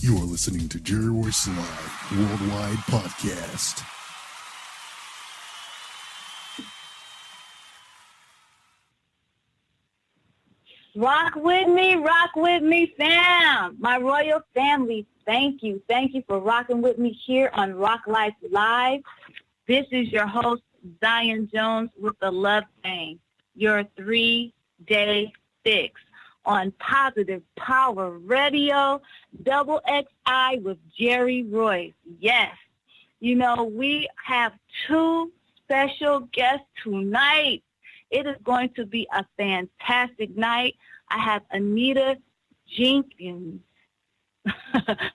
You are listening to Jerry Royce Live Worldwide Podcast. Rock with me, fam. My royal family, thank you. Thank you for rocking with me here on Rocklife Live. This is your host, Zion Jones, with the Love THANG, your 3-day fix on Positive Power Radio, Double XI with Jerry Royce. Yes, you know, we have two special guests tonight. It is going to be a fantastic night. I have Anita Jenkins.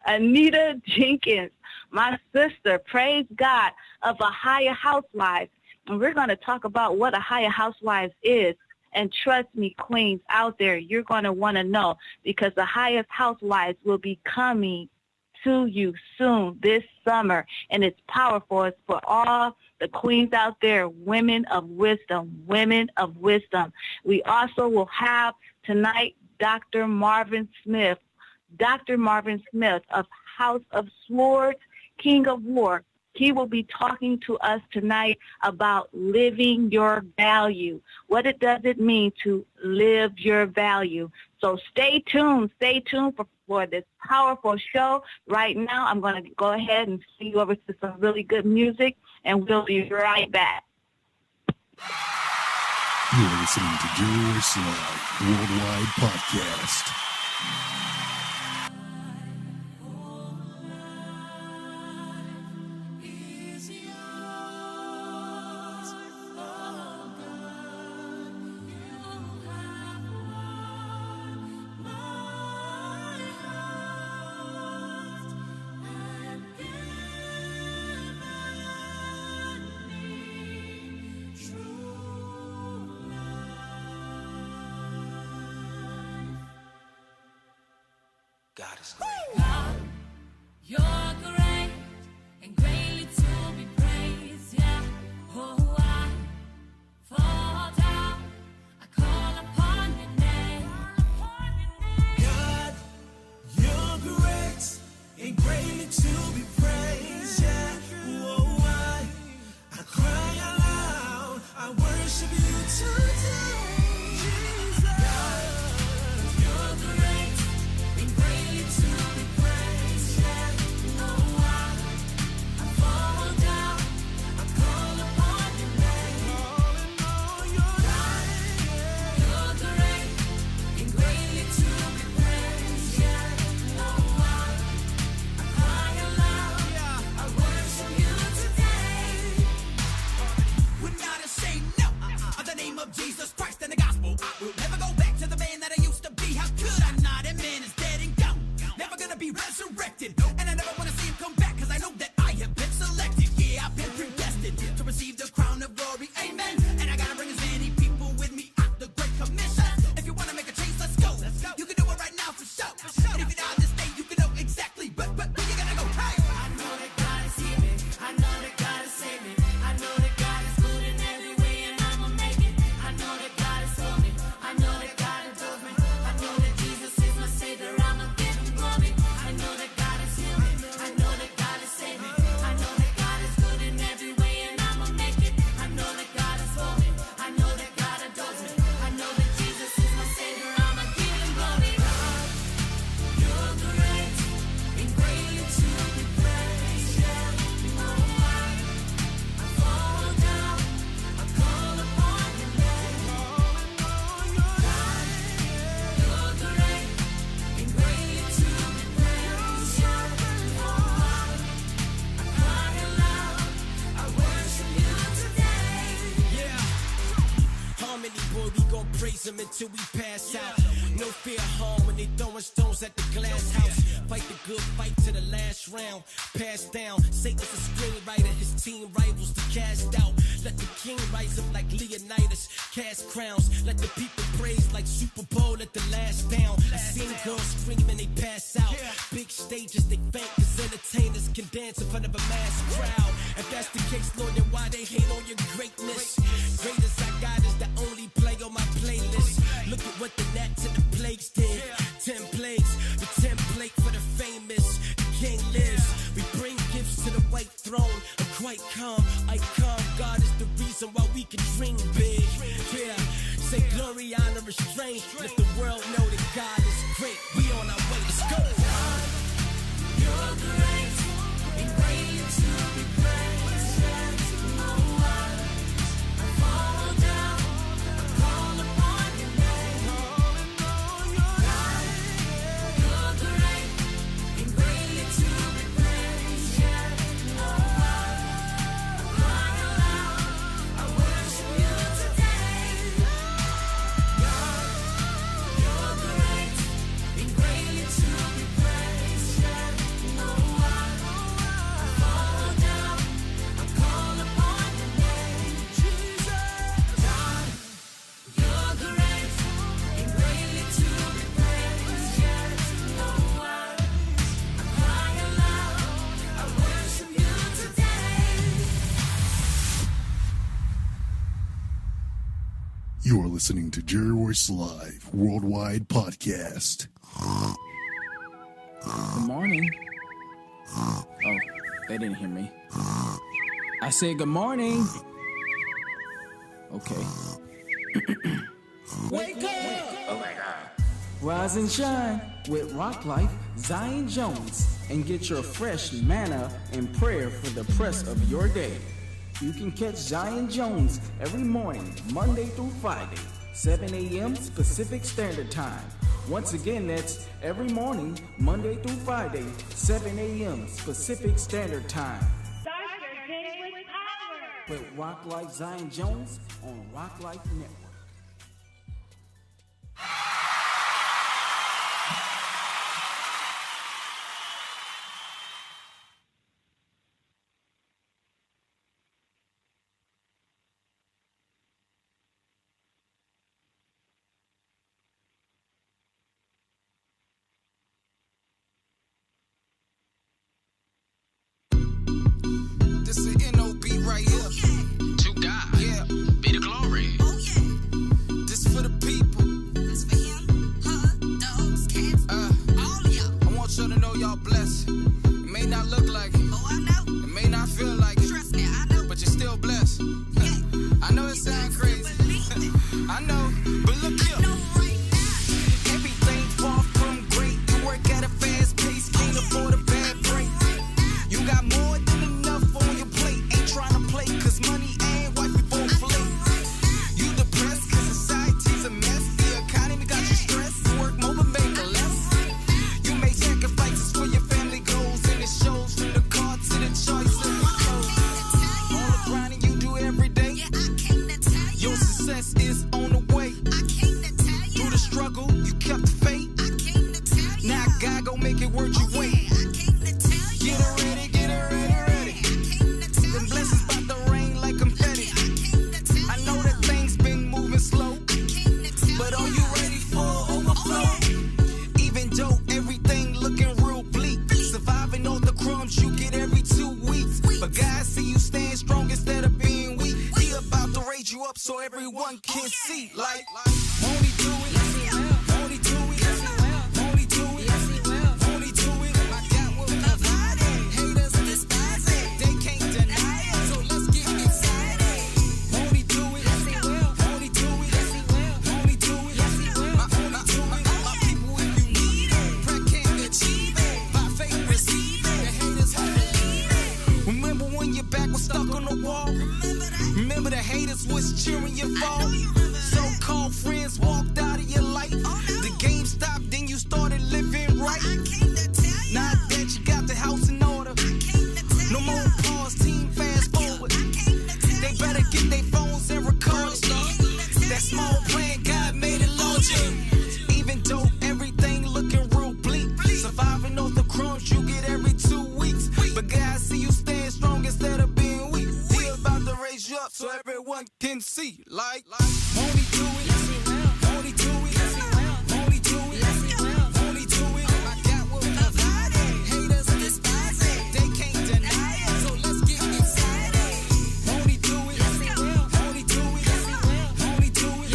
Anita Jenkins, my sister, praise God, of a Higher Housewives. And we're going to talk about what a Higher Housewives is. And trust me, queens out there, you're going to want to know, because the Highest Housewives will be coming to you soon this summer. And it's powerful. It's for all the queens out there, women of wisdom, women of wisdom. We also will have tonight Dr. Marvin Smith of House of Swords, King of War. He will be talking to us tonight about living your value. What does it mean to live your value? So stay tuned for this powerful show. Right now, I'm going to go ahead and send you over to some really good music, and we'll be right back. You're listening to Jerry Royce Live Worldwide Podcast. God is great. God, you're great and greatly to be praised. Yeah. Oh, I fall down. I call upon your name. God, you're great and greatly to be praised. Yeah. Oh, I cry aloud. I worship you today. Jesus Christ and the gospel. I will never go back to the man that I used to be. How could I not? That man is dead and gone. Never gonna be resurrected. And I never wanna see him come back, cause I know that I have been selected. Yeah, I've been predestined to receive the crown of glory. Amen. And I gotta bring as many people with me out the Great Commission. If you wanna make a change, let's go. You can do it right now for sure. And if you're not this day, you can know exactly but where you gotta go. Hey! I know that God is healing. I know that God is saving. I know that God is good in every way, and I'ma make it. I know that God is for me. I know that God adores me. I know that Jesus is my Savior. I'ma give him glory. I know that God is healing. I know that God is saving. I know that God is good in every way, and I'ma make it. I know that God is for me. I know that God adores me. I know that Jesus is my Savior. I'ma give him glory. You're great and greatly to be praised. Yeah. Oh, I fall down. I call upon your name. You're great and greatly to be praised. Yeah. Oh, I cry aloud. I worship you today. Yeah. Harmony, boy, we gon' praise him until we pass out. No fear of harm when they throwing stones at the glass house. Fight the good fight to the last round. Pass down. Satan's a screenwriter. His team rivals to cast out. Let the king rise up like Leonidas. Cast crowns. Let the people praise like Super Bowl at the last down. I seen girls scream and they pass out. Big stages, they faint cause entertainers can dance in front of a mass crowd. If that's the case, Lord, then why they hate on your greatness? Greatest I got is the only play on my playlist. Look at what the gnats and the plagues did. 10 plagues, the template for the famous. dream big. Yeah, say glory, honor, and strength. Let the world know that God is great. We on our way, let's go. God, you're great, and greatly to be praised. There's no one. I fall down, I call upon your name. God, you're great, and greatly to be praised. There's no one. I cry aloud, I worship you today. God, you're great, and greatly to be praised. There's no one. I fall down, I call upon your name. Jesus, God, you're great, and greatly to be praised. There's no one. I cry aloud, I worship you today. You're listening to Jerry Royce Live Worldwide Podcast. Good morning. Oh, they didn't hear me. I said good morning. Okay. Wake up! Oh my God. Rise and shine with Rocklife Zion Jones and get your fresh manna and prayer for the press of your day. You can catch Zion Jones every morning, Monday through Friday, 7 a.m. Pacific Standard Time. Once again, that's every morning, Monday through Friday, 7 a.m. Pacific Standard Time. Start your day with power. With Rocklife Zion Jones on Rocklife Network. This is an NOB right here. To God Yeah, be the glory. this for the people. It's for him, her, dogs, cats, all of y'all. I want y'all to know y'all blessed. It may not look like it, Oh, I know. it may not feel like it, Trust me, I know. but you're still blessed. I know it sounds crazy. I know, but look here. No, right now. Everything far from great. You work at a fast pace, can't afford a bad break. You got more than enough on your plate. Ain't trying to play, cause money ain't wife before plate. You depressed, cause society's a mess. The economy got you stressed. You work more but make less. You make sacrifices for your family goals, and it shows from the car to the choice of your clothes. All the grinding you do every day, Yeah, I came to tell you. your success is on the way. I came to tell you. Through the struggle, you kept the faith. I came to tell you. Now God gon' make it worth your Yeah, wait. I came to tell you. Get her ready, get her ready, ready. I came to tell Them you. blessings about to rain like confetti. I came to tell I you. know that things been moving slow, I came to tell but you. are you ready for overflow? Even though everything looking real bleak, surviving on the crumbs you get every 2 weeks. But God see you stand strong instead of being weak. He about to raise you up so everyone can see. Like, won't he do it? Won't he do it? Won't he do it? Won't he do it? I got what provided. Haters despise it. They can't deny it. So let's get excited. Won't he do it? Won't he do it? Won't he do it? My only do it. My people, if you need it, prayer can't achieve it. By faith, receive it. The haters won't believe it. Remember when your back was stuck on the wall? Remember the haters was cheering your fall? So-called friends walked out of your life. The game stopped, then you started living right. I came to tell you. Now that you got the house in order, I came to tell no you. more pause, team fast forward. I came to tell They you. better get their phones and record it. That small plan, God made it larger. Even though everything looking real bleak, surviving off the crumbs you get every 2 weeks. But God see you stand strong instead of being weak. He about to raise you up so everyone can see. Like, won't he do it? Won't he do it? Won't he do it? Won't he do it? I got what provided. Haters despise it. They can't deny it. So let's get excited. Won't he do it? Won't he do it? Won't he do it?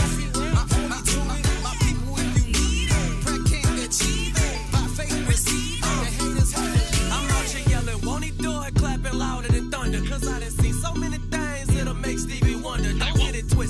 I only do it. My people, if you need it, prayer can't achieve it. By faith, receive it. The haters won't believe it. I'm out here yelling, won't he do it? Clapping louder than thunder. Cause I done seen so many things that'll make Stevie wonder. Don't get it twisted.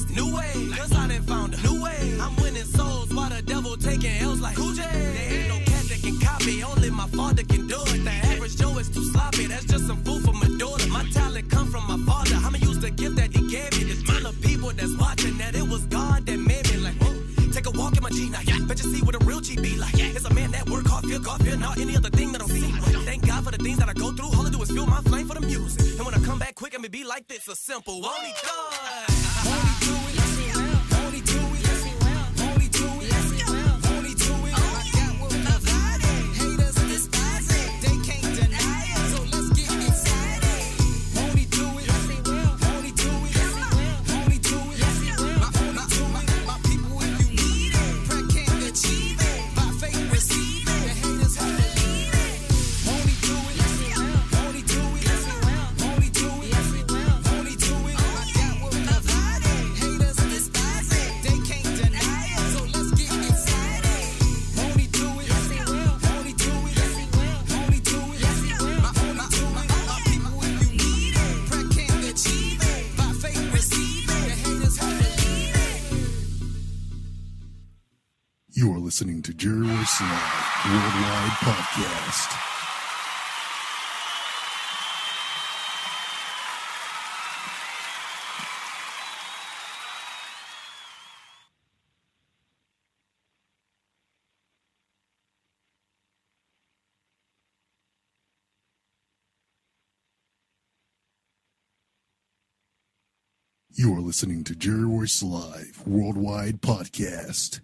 like this, a simple won't he do it? Won't he do it? Yes, he will. Won't he do it? Yes, he will. Won't he do it? Yes, he will. Won't he do it? I got what provide it. Haters despise it. They can't deny it. So let's get excited. Won't he do it? Yes, he will. Won't he do it? Yes, he will. Won't he do it? Yes, he will. My people, if you need it, prayer can't achieve it. By faith, receive it. The haters have to leave it. Won't he do it? Yes, he will. Won't he do it? Yes, he will. Won't he do it? Yes, he will. Won't he do it? I got what provide it. Haters despise it. They can't deny it. So let's get excited. Won't he do it? Yes, he will. Won't he do it? Yes, he will. Won't he do it? Yes, he will. My people, if you need it, prayer can't achieve it. By faith, receive it. The haters have to leave it. You are listening to Jerry Royce Live Worldwide Podcast. You are listening to Jerry Royce Live Worldwide Podcast.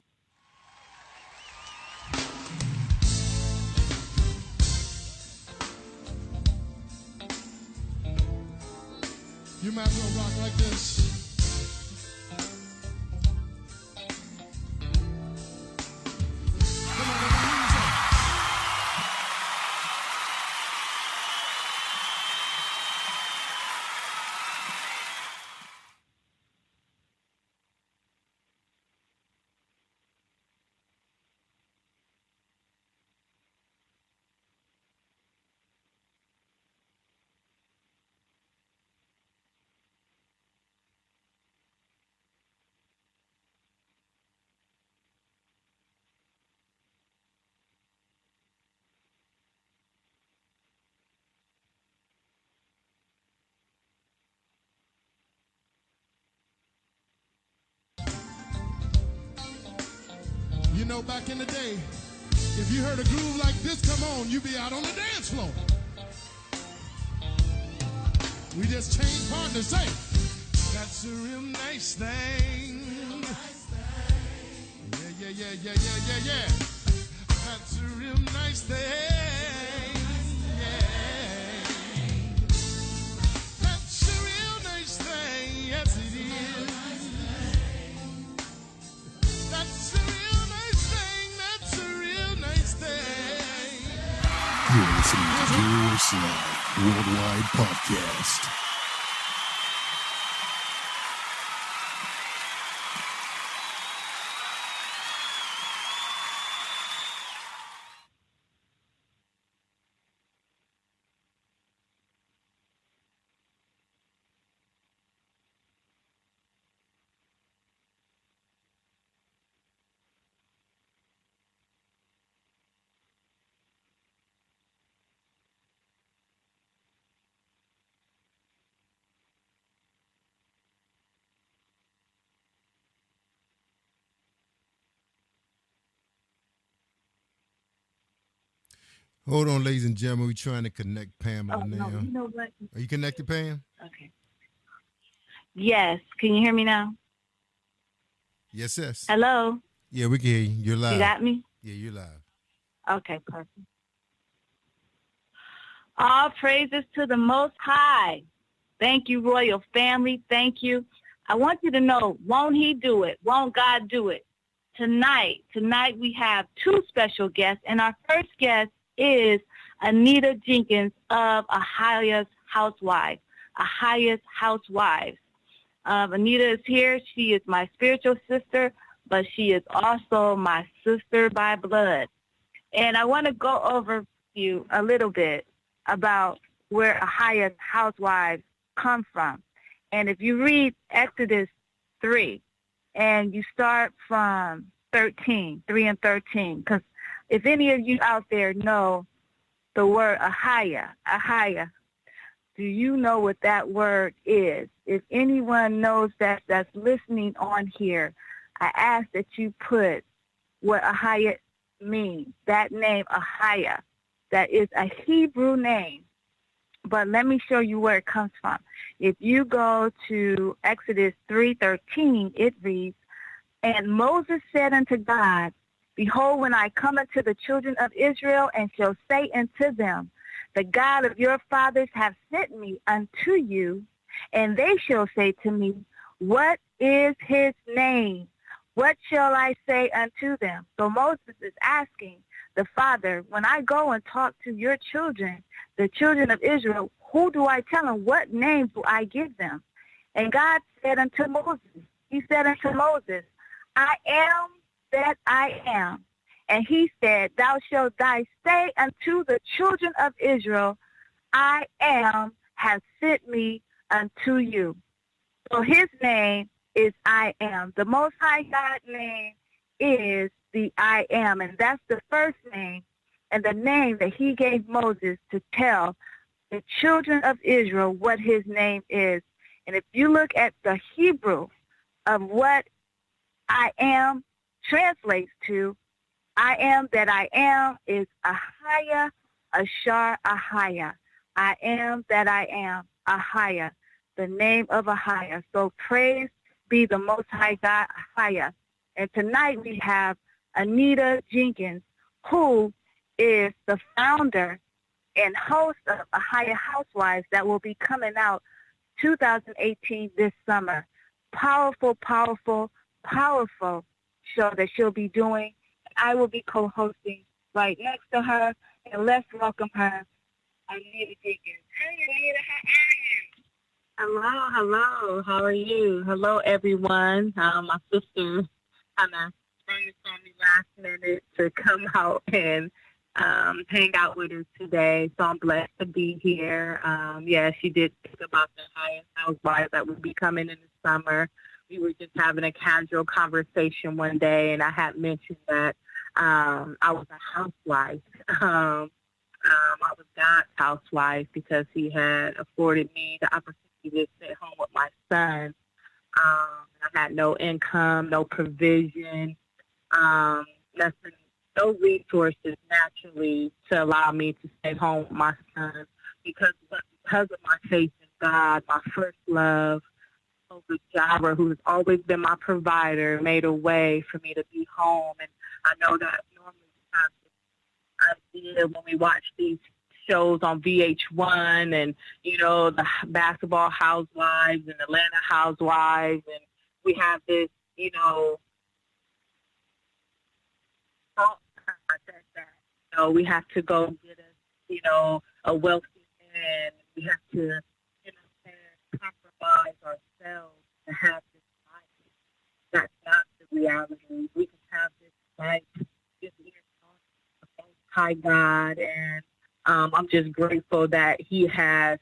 You might as well rock like this. Come on, let me hear you say. You know, back in the day, if you heard a groove like this come on, you'd be out on the dance floor. We just changed partners, say, that's a real nice thing. Yeah. That's a real nice thing. Yeah. That's a real nice thing. Yes, it is. That's a real nice thing. That's a real nice thing. You are listening to Jerry Royce Live Worldwide Podcast. Hold on, ladies and gentlemen. We're trying to connect Pamela now. No, you know what? Are you connected, Pam? Okay. Yes. Can you hear me now? Yes, yes. Hello? Yeah, we can hear you. You're live. You got me? Yeah, you're live. Okay, perfect. All praises to the Most High. Thank you, Royal Family. Thank you. I want you to know, won't he do it? Won't God do it? Tonight we have two special guests, and our first guest is Anita Jenkins of Ahia's Housewives. Anita is here. She is my spiritual sister, but she is also my sister by blood. And I want to go over you a little bit about where Ahia's Housewives come from. And if you read Exodus 3, and you start from 3 and 13, because if any of you out there know the word Ahia, do you know what that word is? If anyone knows that's listening on here, I ask that you put what Ahia means. That name, Ahia, that is a Hebrew name, But let me show you where it comes from. If you go to Exodus 3:13, it reads, "And Moses said unto God, Behold, when I come unto the children of Israel and shall say unto them, The God of your fathers hath sent me unto you, and they shall say to me, What is his name? What shall I say unto them?" So Moses is asking the Father, when I go and talk to your children, the children of Israel, who do I tell them? What name do I give them? And God said unto Moses, he said unto Moses, I am that I am. And he said, Thou shalt say unto the children of Israel, I am has sent me unto you. So his name is I am. The Most High God name is the I am. And that's the first name and the name that he gave Moses to tell the children of Israel what his name is. And if you look at the Hebrew of what I am translates to, I am that I am is Ahaya, Ashar, Ahaya. I am that I am, Ahaya, the name of Ahaya. So praise be the Most High God, Ahaya. And tonight we have Anita Jenkins, who is the founder and host of Ahaya Housewives that will be coming out 2018 this summer. Powerful, powerful, powerful show that she'll be doing. I will be co-hosting right next to her, and let's welcome her, Anita Jenkins. Hey, Anita, how are you? Hello. How are you? Hello, everyone. My sister kind of sprung this on me last minute to come out and hang out with her today. So I'm blessed to be here. She did think about the highest housewives that would be coming in the summer. We were just having a casual conversation one day, and I had mentioned that I was a housewife. I was God's housewife because he had afforded me the opportunity to stay home with my son. I had no income, no provision, nothing, no resources naturally to allow me to stay home with my son because of my faith in God, my first love. The Jabber, who's always been my provider, made a way for me to be home. And I know that normally we have this idea when we watch these shows on VH1 and, the Basketball Housewives and Atlanta Housewives, and we have this, thought that we have to go get us, a wealthy man. We have to, compromise ourselves to have this life. That's not the reality. We can have this life just being on the Most High God, and I'm just grateful that he has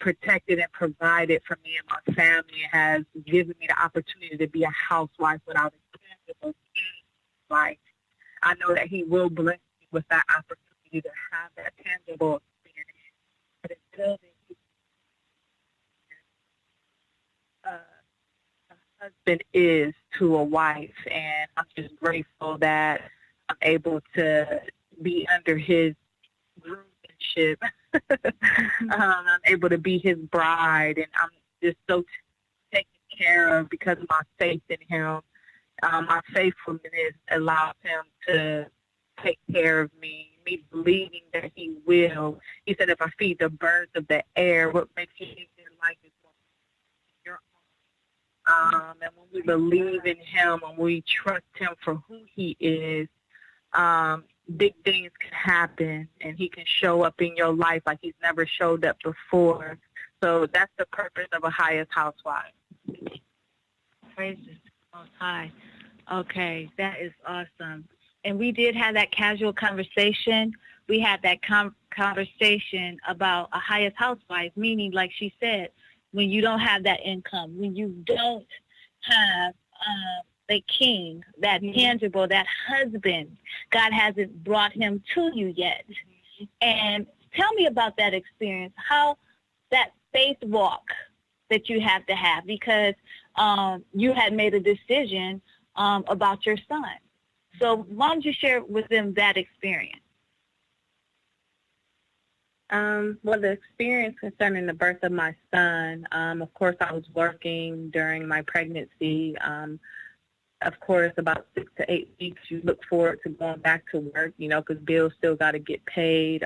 protected and provided for me and my family, and has given me the opportunity to be a housewife without a tangible life. I know that he will bless me with that opportunity to have that tangible experience. But until then, a husband is to a wife, and I'm just grateful that I'm able to be under his groomship. I'm able to be his bride, and I'm just so taken care of because of my faith in him. My faithfulness allows him to take care of me believing that he will. He said, if I feed the birds of the air, what makes you think their life is going to be your own? And when we believe in him and we trust him for who he is, big things can happen, and he can show up in your life like he's never showed up before. So that's the purpose of a highest housewife. Praise the Most High. Okay, that is awesome. And we did have that casual conversation. We had that conversation about a highest housewife, meaning, like she said, when you don't have that income, when you don't have the king, that tangible, that husband, God hasn't brought him to you yet. And tell me about that experience, how that faith walk that you have to have, because you had made a decision about your son. So why don't you share with them that experience? Well, the experience concerning the birth of my son, of course, I was working during my pregnancy. Of course, about 6 to 8 weeks, you look forward to going back to work, because bills still got to get paid.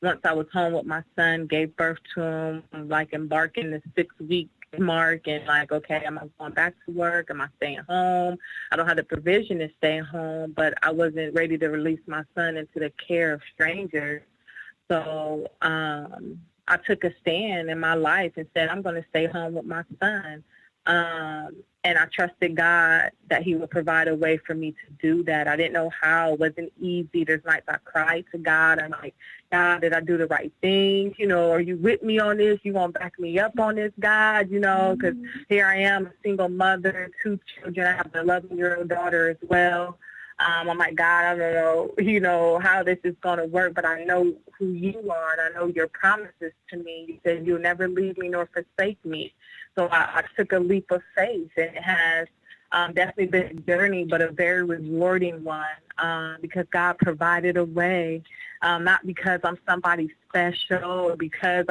Once I was home with my son, gave birth to him, like embarking the 6-week mark, and like, okay, am I going back to work? Am I staying home? I don't have the provision to stay home, but I wasn't ready to release my son into the care of strangers. So I took a stand in my life and said, I'm going to stay home with my son. And I trusted God that he would provide a way for me to do that. I didn't know how. It wasn't easy. There's nights I cried to God. I'm like, God, did I do the right thing? Are you with me on this? You want to back me up on this, God? Because here I am, a single mother, 2 children. I have an 11-year-old daughter as well. I'm like, God, I don't know, how this is going to work, but I know who you are, and I know your promises to me. You said you'll never leave me nor forsake me. So I took a leap of faith, and it has definitely been a journey, but a very rewarding one because God provided a way, not because I'm somebody special or because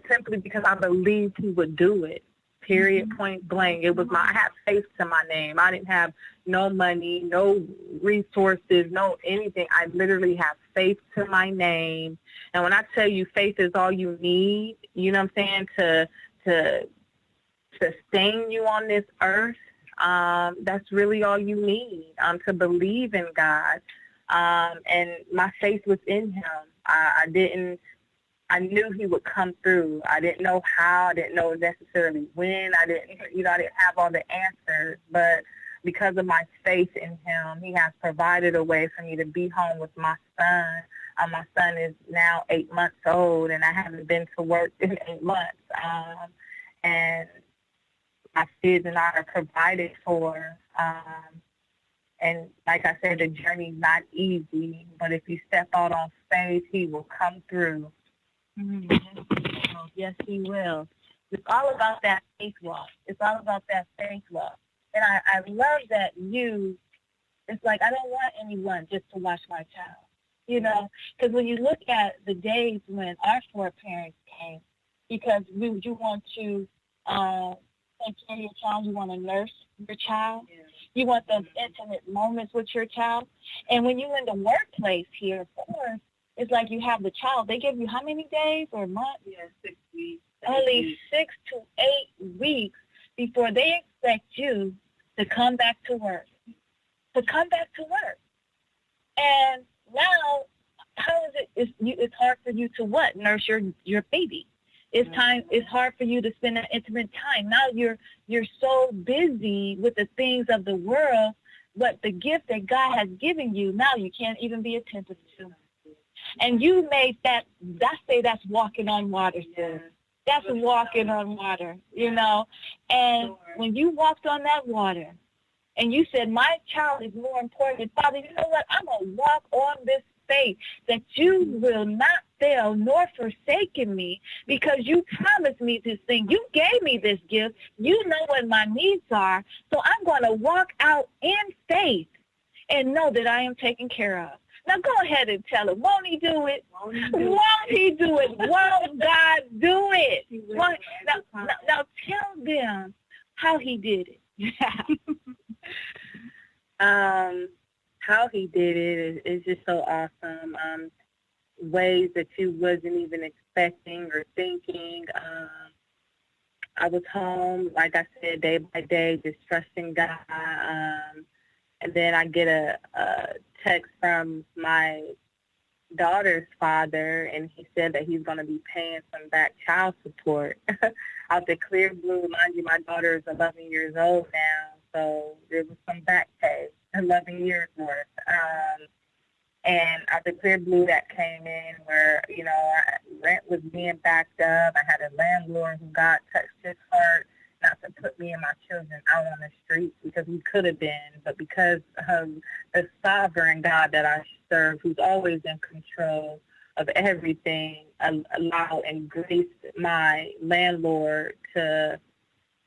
simply because I believed he would do it. Period, point blank. I had faith to my name. I didn't have no money, no resources, no anything. I literally have faith to my name. And when I tell you faith is all you need, you know what I'm saying, to sustain you on this earth, that's really all you need, to believe in God. And my faith was in him. I knew he would come through. I didn't know how. I didn't know necessarily when. I didn't have all the answers. But because of my faith in him, he has provided a way for me to be home with my son. My son is now 8 months old, and I haven't been to work in 8 months. And my kids and I are provided for. And like I said, the journey's not easy. But if you step out on faith, he will come through. Yes, he will. It's all about that faith walk. It's all about that faith walk. And I love that it's like I don't want anyone just to watch my child, because when you look at the days when our foreparents came, because you want to take care of your child, you want to nurse your child, you want those intimate moments with your child. And when you're in the workplace here, of course, it's like you have the child. They give you how many days or months? 6 weeks. Only 6 to 8 weeks before they expect you to come back to work. And now, how is it? It's hard for you to what? Nurse your baby. It's time. It's hard for you to spend that intimate time. Now you're so busy with the things of the world, but the gift that God has given you, now you can't even be attentive to. And you made that, I say that's walking on water, sis. That's walking on water, And when you walked on that water and you said, my child is more important, Father, you know what? I'm going to walk on this faith that you will not fail nor forsaken me because you promised me this thing. You gave me this gift. You know what my needs are. So I'm going to walk out in faith and know that I am taken care of. Now go ahead and tell him. Won't he do it? Won't he do it? Won't God do it? Now tell them how he did it. How he did it is just so awesome. Ways that you wasn't even expecting or thinking. I was home, like I said, day by day, just trusting God. And then I get a text from my daughter's father, and he said that he's going to be paying some back child support out the clear blue. Mind you, my daughter is 11 years old now, so there was some back pay, 11 years worth. And out the clear blue that came in where, rent was being backed up. I had a landlord who God touched his heart not to put me and my children out on the streets because we could have been, but because of the sovereign God that I serve, who's always in control of everything, allow and grace my landlord to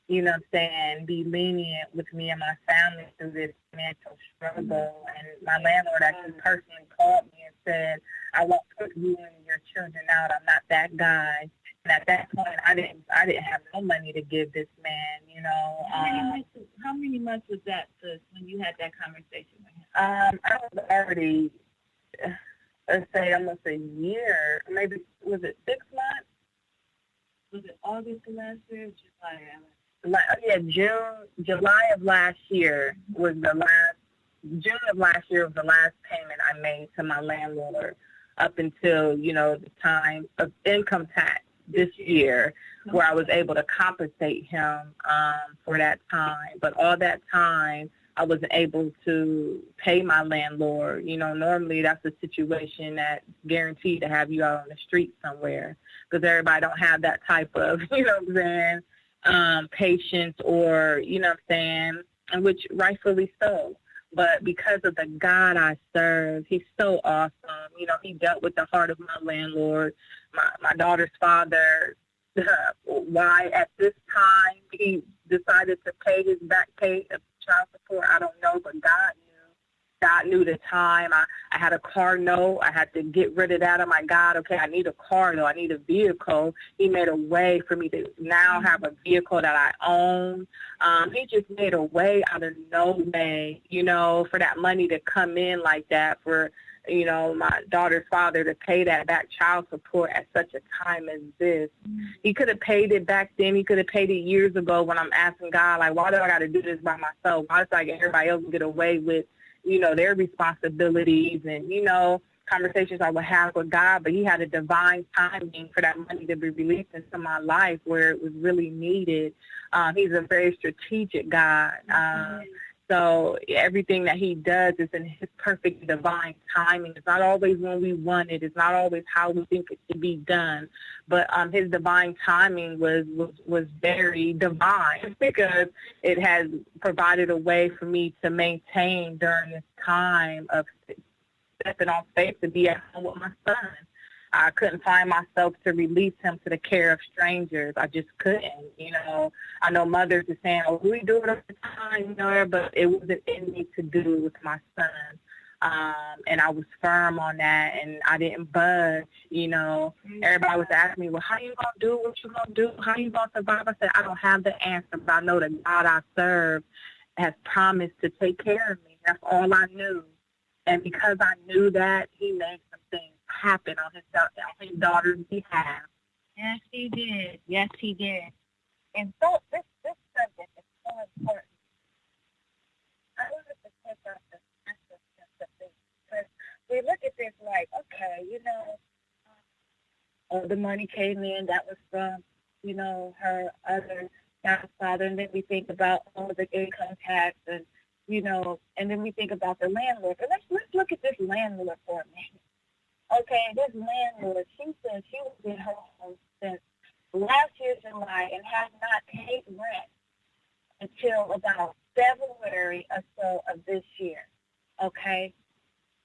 you know what I'm saying, be lenient with me and my family through this financial struggle. And my landlord actually personally called me and said, I won't put you and your children out. I'm not that guy. And at that point, I didn't have no money to give this man, you know. How many months was that, sis, when you had that conversation with him? I was already, let's say, almost a year. Maybe, was it 6 months? Was it August of last year or July? July of last year was the last. June of last year was the last payment I made to my landlord up until, you know, the time of income tax this year, where I was able to compensate him for that time. But all that time, I wasn't able to pay my landlord. You know, normally that's a situation that's guaranteed to have you out on the street somewhere, because everybody don't have that type of, you know what I'm saying, patience, or, you know what I'm saying, and which rightfully so. But because of the God I serve, he's so awesome. You know, he dealt with the heart of my landlord, my daughter's father. Why at this time he decided to pay his back pay of child support, I don't know, but God knew. God knew the time. I had a car note. I had to get rid of that. I'm like, God, okay, I need a car note. I need a vehicle. He made a way for me to now have a vehicle that I own. He just made a way out of no way, you know, for that money to come in like that, for, you know, my daughter's father to pay that back child support at such a time as this. He could have paid it back then. He could have paid it years ago, when I'm asking God, like, why do I got to do this by myself? Why does I get everybody else get away with, you know, their responsibilities and, you know, conversations I would have with God? But he had a divine timing for that money to be released into my life where it was really needed. He's a very strategic God. So everything that he does is in his perfect divine timing. It's not always when we want it. It's not always how we think it should be done. But his divine timing was very divine, because it has provided a way for me to maintain during this time of stepping on faith to be at home with my son. I couldn't find myself to release him to the care of strangers. I just couldn't, you know. I know mothers are saying, oh, we do it all the time, you know, but it wasn't in me to do it with my son. And I was firm on that, and I didn't budge, you know. Everybody was asking me, well, how you going to do what you going to do? How you going to survive? I said, I don't have the answer, but I know the God I serve has promised to take care of me. That's all I knew. And because I knew that, he made some things happen on his daughter's behalf. Yes, he did. Yes, he did. And so this subject is so important. I wanted to take up the essence of this, because we look at this like, okay, you know, the money came in, that was from, you know, her other father, and then we think about all the income tax, and, you know, and then we think about the landlord. But let's look at this landlord for a minute. Okay, this landlord, she said she was in her home since last year, July, and has not paid rent until about February or so of this year. Okay?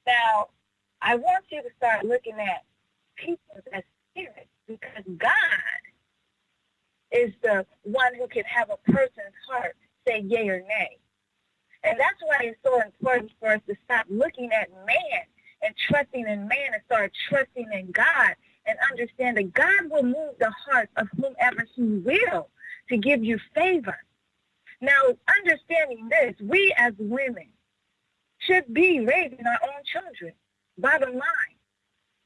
Now, I want you to start looking at people as spirits, because God is the one who can have a person's heart say yea or nay. And that's why it's so important for us to stop looking at man and trusting in man and start trusting in God, and understand that God will move the hearts of whomever he will to give you favor. Now, understanding this, we as women should be raising our own children, bottom line.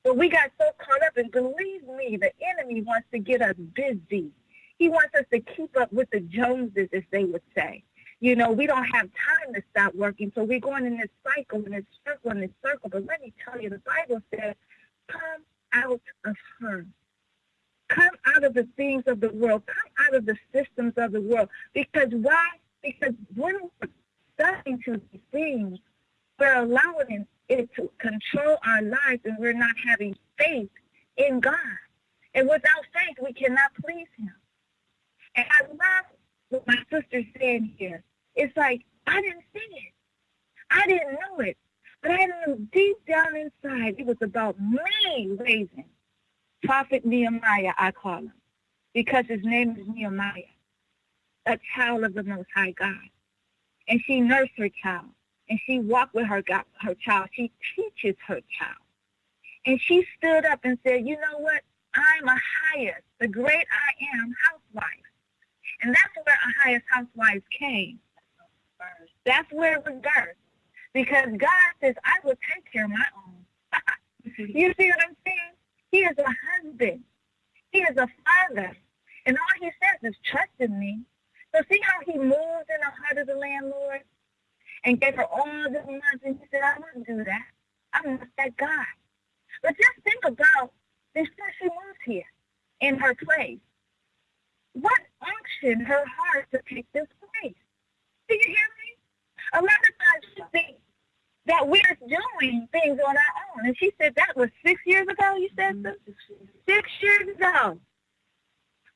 But we got so caught up, and believe me, the enemy wants to get us busy. He wants us to keep up with the Joneses, as they would say. You know, we don't have time to stop working, so we're going in this cycle, in this circle. But let me tell you, the Bible says, come out of her. Come out of the things of the world. Come out of the systems of the world. Because why? Because when we're starting to these things, we're allowing it to control our lives, and we're not having faith in God. And without faith, we cannot please him. And I love what my sister said here. It's like, I didn't see it. I didn't know it. But I knew deep down inside it was about me raising Prophet Nehemiah, I call him, because his name is Nehemiah. a child of the Most High God. And she nursed her child. And she walked with her child. She teaches her child. And she stood up and said, you know what? I'm a highest, the great I am housewife. And that's where a highest housewife came. That's where it was birthed. Because God says, I will take care of my own. You see what I'm saying? He is a husband. He is a father. And all he says is, trust in me. So see how he moves in the heart of the landlord and gave her all the money. And he said, I wouldn't do that. I'm not that God. But just think about before she moved here in her place. What unctioned her heart to take this place? Do you hear me? A lot of times you think that we're doing things on our own. And she said that was 6 years ago, you said? 6 years ago.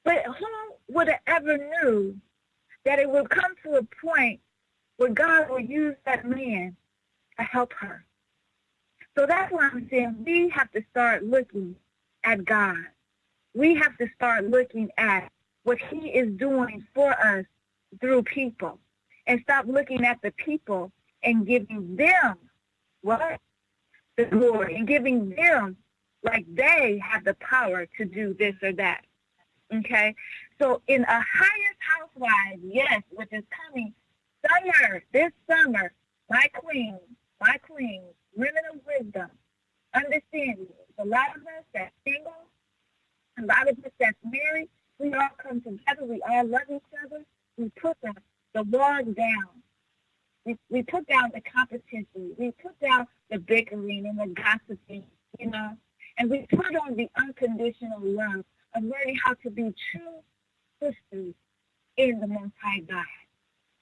But who would have ever knew that it would come to a point where God will use that man to help her? So that's why I'm saying we have to start looking at God. We have to start looking at what he is doing for us through people and stop looking at the people and giving them what? The glory, and giving them like they have the power to do this or that. Okay? So in a highest housewife, yes, which is coming this summer, my queens, women of wisdom, understanding. A lot of us that's single, a lot of us that's married, we all come together. We all love each other. We put the walls down. We put down the competition. We put down the bickering and the gossiping, you know, and we put on the unconditional love of learning how to be true sisters in the Most High God.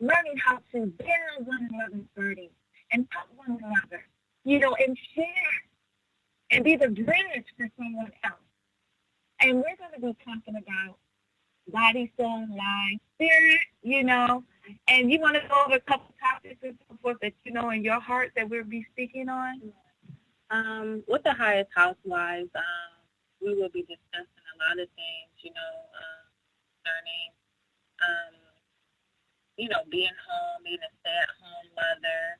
Learning how to bear one another's burdens and help one another, you know, and share and be the bridge for someone else. And we're going to be talking about body, soul, mind, spirit, you know. And you want to go over a couple topics and so forth that you know in your heart that we'll be speaking on? With the highest housewives, we will be discussing a lot of things, you know, concerning, you know, being home, being a stay-at-home mother,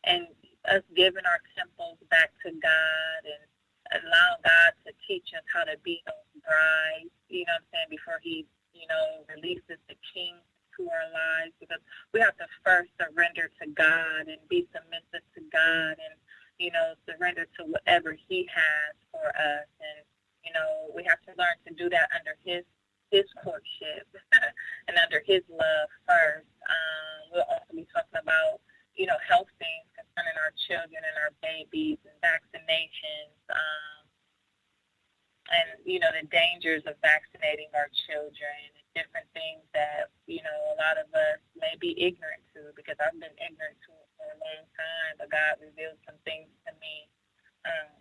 and us giving our temples back to God and allowing God to teach us how to be those brides, you know what I'm saying, before he, you know, releases the king to our lives, because we have to first surrender to God and be submissive to God and, you know, surrender to whatever he has for us. And, you know, we have to learn to do that under his courtship and under his love first. We'll also be talking about, you know, health things concerning our children and our babies and vaccinations, and, you know, the dangers of vaccinating our children and different things that, you know, a lot of us may be ignorant to, because I've been ignorant to it for a long time, but God revealed some things to me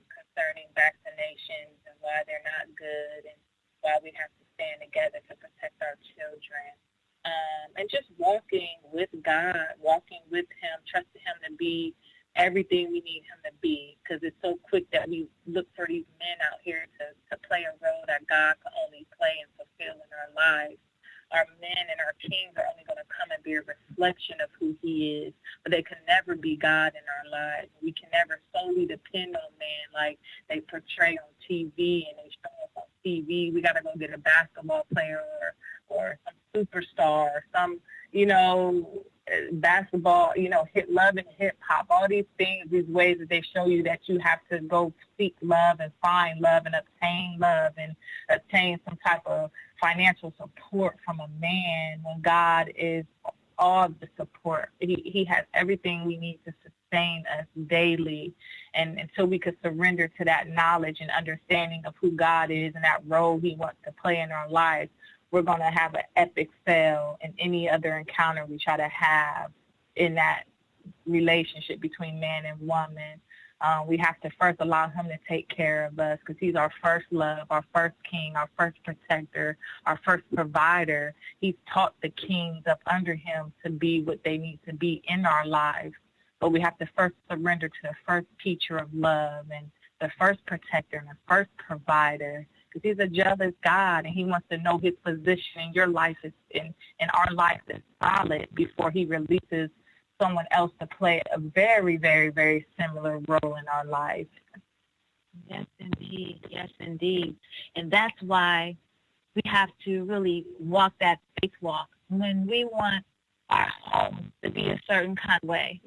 concerning vaccinations and why they're not good and why we have to stand together to protect our children. And just walking with God, walking with him, trusting him to be everything we need him to be, because it's so quick that we look for these men out here to play a role that God can only play and fulfill in our lives. Our men and our kings are only going to come and be a reflection of who he is, but they can never be God in our lives. We can never solely depend on men like they portray on TV and they show us on TV. We got to go get a basketball player or some superstar or some, you know, basketball, you know, love and hip hop, all these things, these ways that they show you that you have to go seek love and find love and obtain some type of financial support from a man, when God is all the support. He has everything we need to sustain us daily. And until we could surrender to that knowledge and understanding of who God is and that role he wants to play in our lives, we're going to have an epic fail in any other encounter we try to have in that relationship between man and woman. We have to first allow him to take care of us, because he's our first love, our first king, our first protector, our first provider. He's taught the kings up under him to be what they need to be in our lives. But we have to first surrender to the first teacher of love and the first protector and the first provider, because he's a jealous God, and he wants to know his position in your life is in our life is solid before he releases someone else to play a very, very, very similar role in our life. Yes, indeed. Yes, indeed. And that's why we have to really walk that faith walk when we want our home to be a certain kind of way,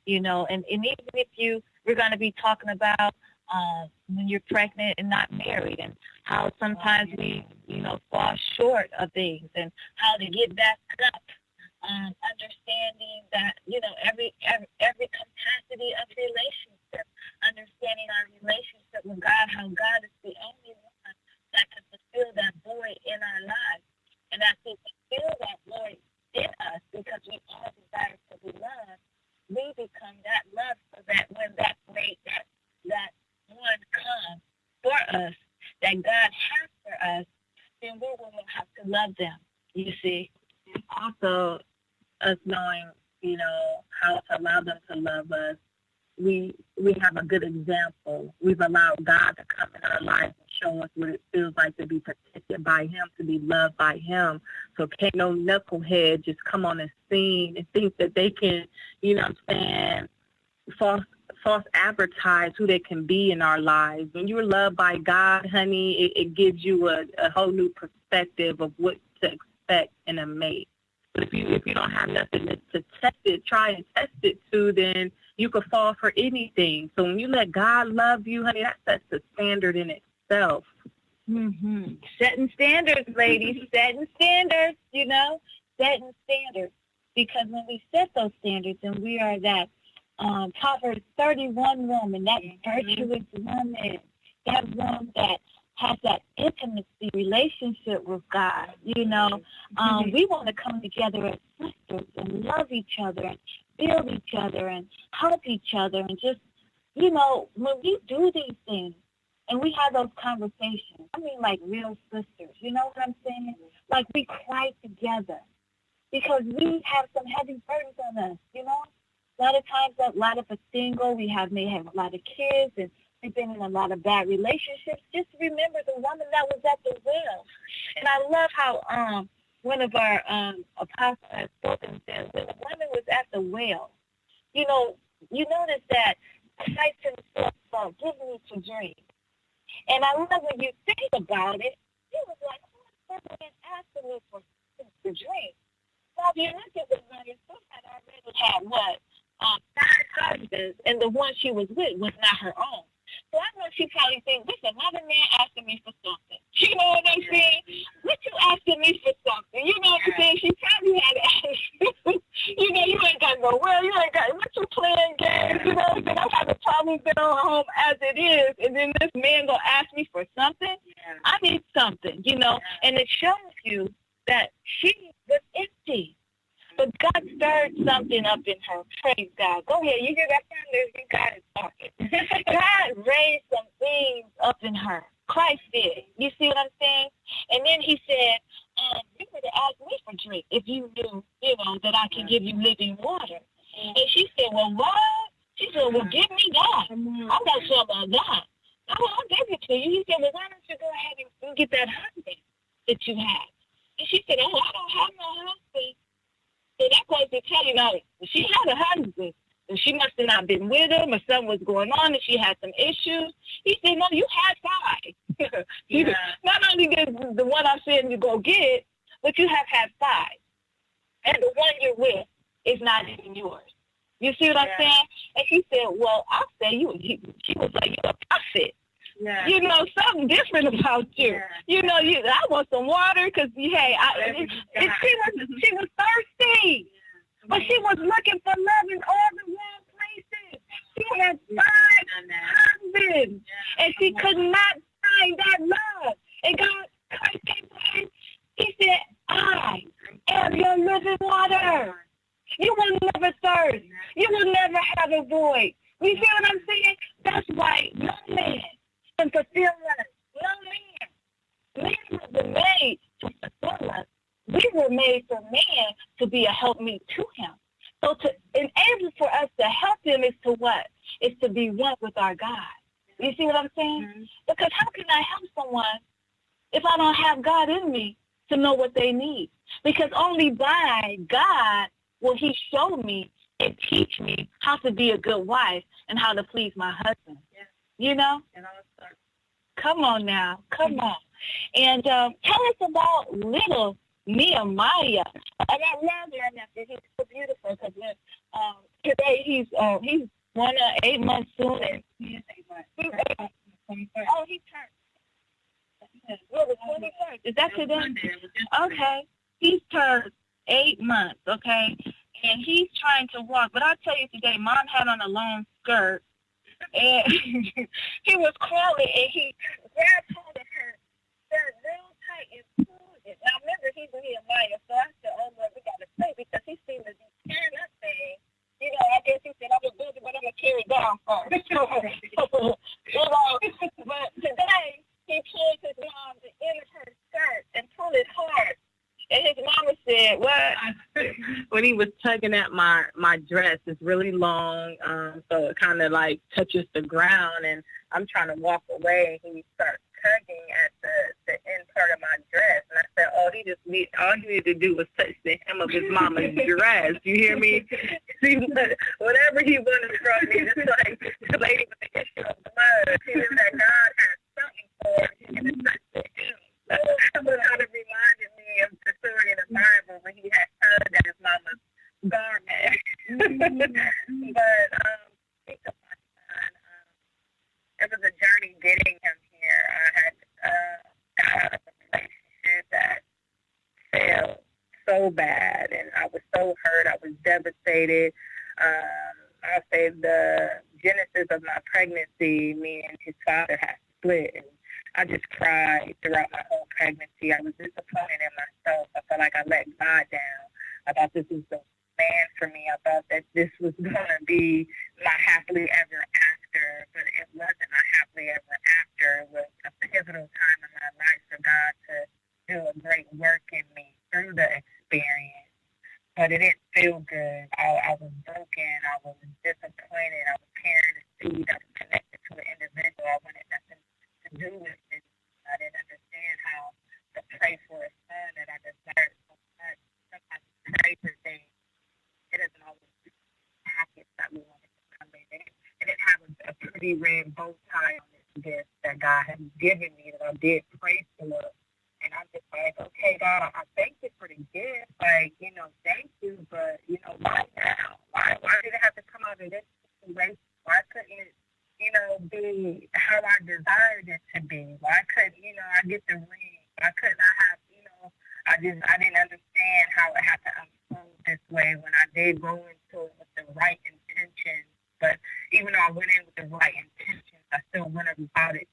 you know, and even if we're going to be talking about when you're pregnant and not married, and how sometimes we, you know, fall short of things, and how to get back up, understanding that, you know, every capacity of relationship, understanding our relationship with God, how God is the only one that can fulfill that void in our lives, and as He fulfill that void in us, because we all desire to be loved, we become that love, so that when that one comes for us, that God has for us, then we will have to love them, you see. Also, us knowing, you know, how to allow them to love us, we have a good example. We've allowed God to come in our lives and show us what it feels like to be protected by Him, to be loved by Him. So can't no knucklehead just come on the scene and think that they can, you know what I'm saying, false advertise who they can be in our lives. When you're loved by God, honey, it gives you a whole new perspective of what to expect in a mate. But if you don't have nothing to test it, try and test it to, then you could fall for anything. So when you let God love you, honey, that sets the standard in itself. Mm-hmm. Setting standards, ladies. Setting standards, you know, setting standards. Because when we set those standards, and we are that Proverbs 31 woman, that virtuous woman, that one that has that intimacy relationship with God, you know, we want to come together as sisters and love each other and build each other and help each other, and just, you know, when we do these things and we have those conversations, I mean, like real sisters, you know what I'm saying? Like we cry together because we have some heavy burdens on us, you know? A lot of times, a lot of us single, may have a lot of kids, and we've been in a lot of bad relationships. Just remember the woman that was at the well. And I love how one of our apostles has spoken, says when the woman was at the well, you know, you notice that Christ himself said, "Give me to drink." And I love when you think about it, he was like, "Who is asking me for to drink?" Well, if you look at the woman, she had already had what? 5 husbands, and the one she was with was not her own. So I know she probably thinks, this another man asking me for something. You know what I'm saying? What you asking me for something? You know what I'm saying? She probably had attitude. You know, you ain't got no well, you ain't got, what you playing games? You know what I'm saying? I have probably been on home as it is, and then this man gonna ask me for something? I need something, you know? And it shows you that she was empty. But God stirred something up in her. Praise God. Go ahead. You hear that from this? You got it talking. God raised some things up in her. Christ did. You see what I'm saying? And then he said, you could have asked me for drink if you knew, you know, that I can give you living water. And she said, well, what? She said, well, give me that. I got some of that. I'll give it to you. He said, well, why don't you go ahead and get that husband that you have? And she said, oh, I don't have no husband. So that goes to tell you now, she had a husband, and she must have not been with him, or something was going on, and she had some issues. He said, no, you had 5. Not only did the one I'm saying you go get, but you have had 5. And the one you're with is not even yours. You see what I'm saying? And she said, well, I'll say she was like, you're a prophet. Yeah. You know, something different about you. Yeah. You know, I want some water because, hey, she was thirsty. Yeah. But she was looking for love in all the wrong places. She had 5 husbands, and she could not find that love. And God came to her. He said, I am your living water. You will never thirst. You will never have a void. You see what I'm saying? That's why no man can fulfill us. No man. Man was made to fulfill us. We were made for man to be a helpmeet to him. So to enable for us to help him is to what? Is to be one with our God. You see what I'm saying? Mm-hmm. Because how can I help someone if I don't have God in me to know what they need. Because only by God will he show me and teach me how to be a good wife and how to please my husband. Yeah. You know? Come on now. Come on. And tell us about little Nehemiah. And I love your nephew. He's so beautiful because today he's 8 months soon. And he's 8 months. Oh, he turned. Well, the 21st. Is that today? Okay. He's turned 8 months, okay? And he's trying to walk. But I'll tell you today, Mom had on a long skirt. And he was crawling, and he grabbed hold of her real tight and pulled it. Now, remember, he's Nehemiah, so I said, oh, Lord, we got to pray because he seemed to be tearing up things. You know, I guess he said, I'm going to build it, but I'm going to tear it down first. You know, but today, he pulled his mom the end of her skirt and pulled it hard. And his mama said, what? When he was tugging at my dress, it's really long, so it kind of like touches the ground, and I'm trying to walk away, and he starts tugging at the end part of my dress, and I said, all he needed to do was touch the hem of his mama's dress. You hear me? See, whatever he wanted from me, just like the lady with the issue of blood, he knew that God had something for her. He could touch the hem. That kind of reminded me of the story in the Bible when he had tugged at his mama's garment. But he took my son. It was a journey getting him here. I had a relationship that failed so bad, and I was so hurt. I was devastated. I'll say the genesis of my pregnancy, me and his father had split, and I just cried throughout my whole pregnancy. I was disappointed in myself. I felt like I let God down. I thought this was the man for me. I thought that this was going to be my happily ever after, but it wasn't my happily ever after. It was a pivotal time in my life for God to do a great work in me through the experience. But it didn't feel good. I was broken. I was disappointed. I was carrying a seed. I was connected to an individual. I wanted nothing to do with it. I didn't understand how to pray for a son that I desired so much. Sometimes pray for things. It doesn't always be the happiest that we want it to come in. It didn't have a pretty red bow tie on this gift that God had given me that I did pray for. And I'm just like, okay, God, I thank you for the gift. Like, thank you, but, why now? Why did it have to come out of this situation? Why couldn't it, be how I desired it to be? Why couldn't, I get the ring? Why couldn't I have, I didn't understand how it had to unfold this way when I did go into it with the right intentions. But even though I went in with the right intentions, I still went about it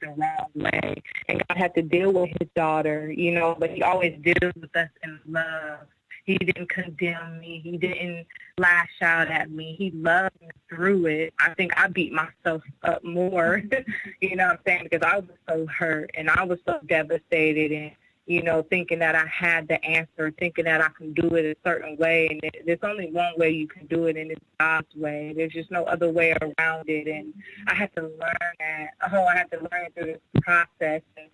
the wrong way. And God had to deal with his daughter, but he always deals with us in love. He didn't condemn me. He didn't lash out at me. He loved me through it. I think I beat myself up more, you know what I'm saying, because I was so hurt and I was so devastated and, thinking that I had the answer, thinking that I can do it a certain way. And there's only one way you can do it, and it's God's way. There's just no other way around it. And I had to learn that. I had to learn through this process. And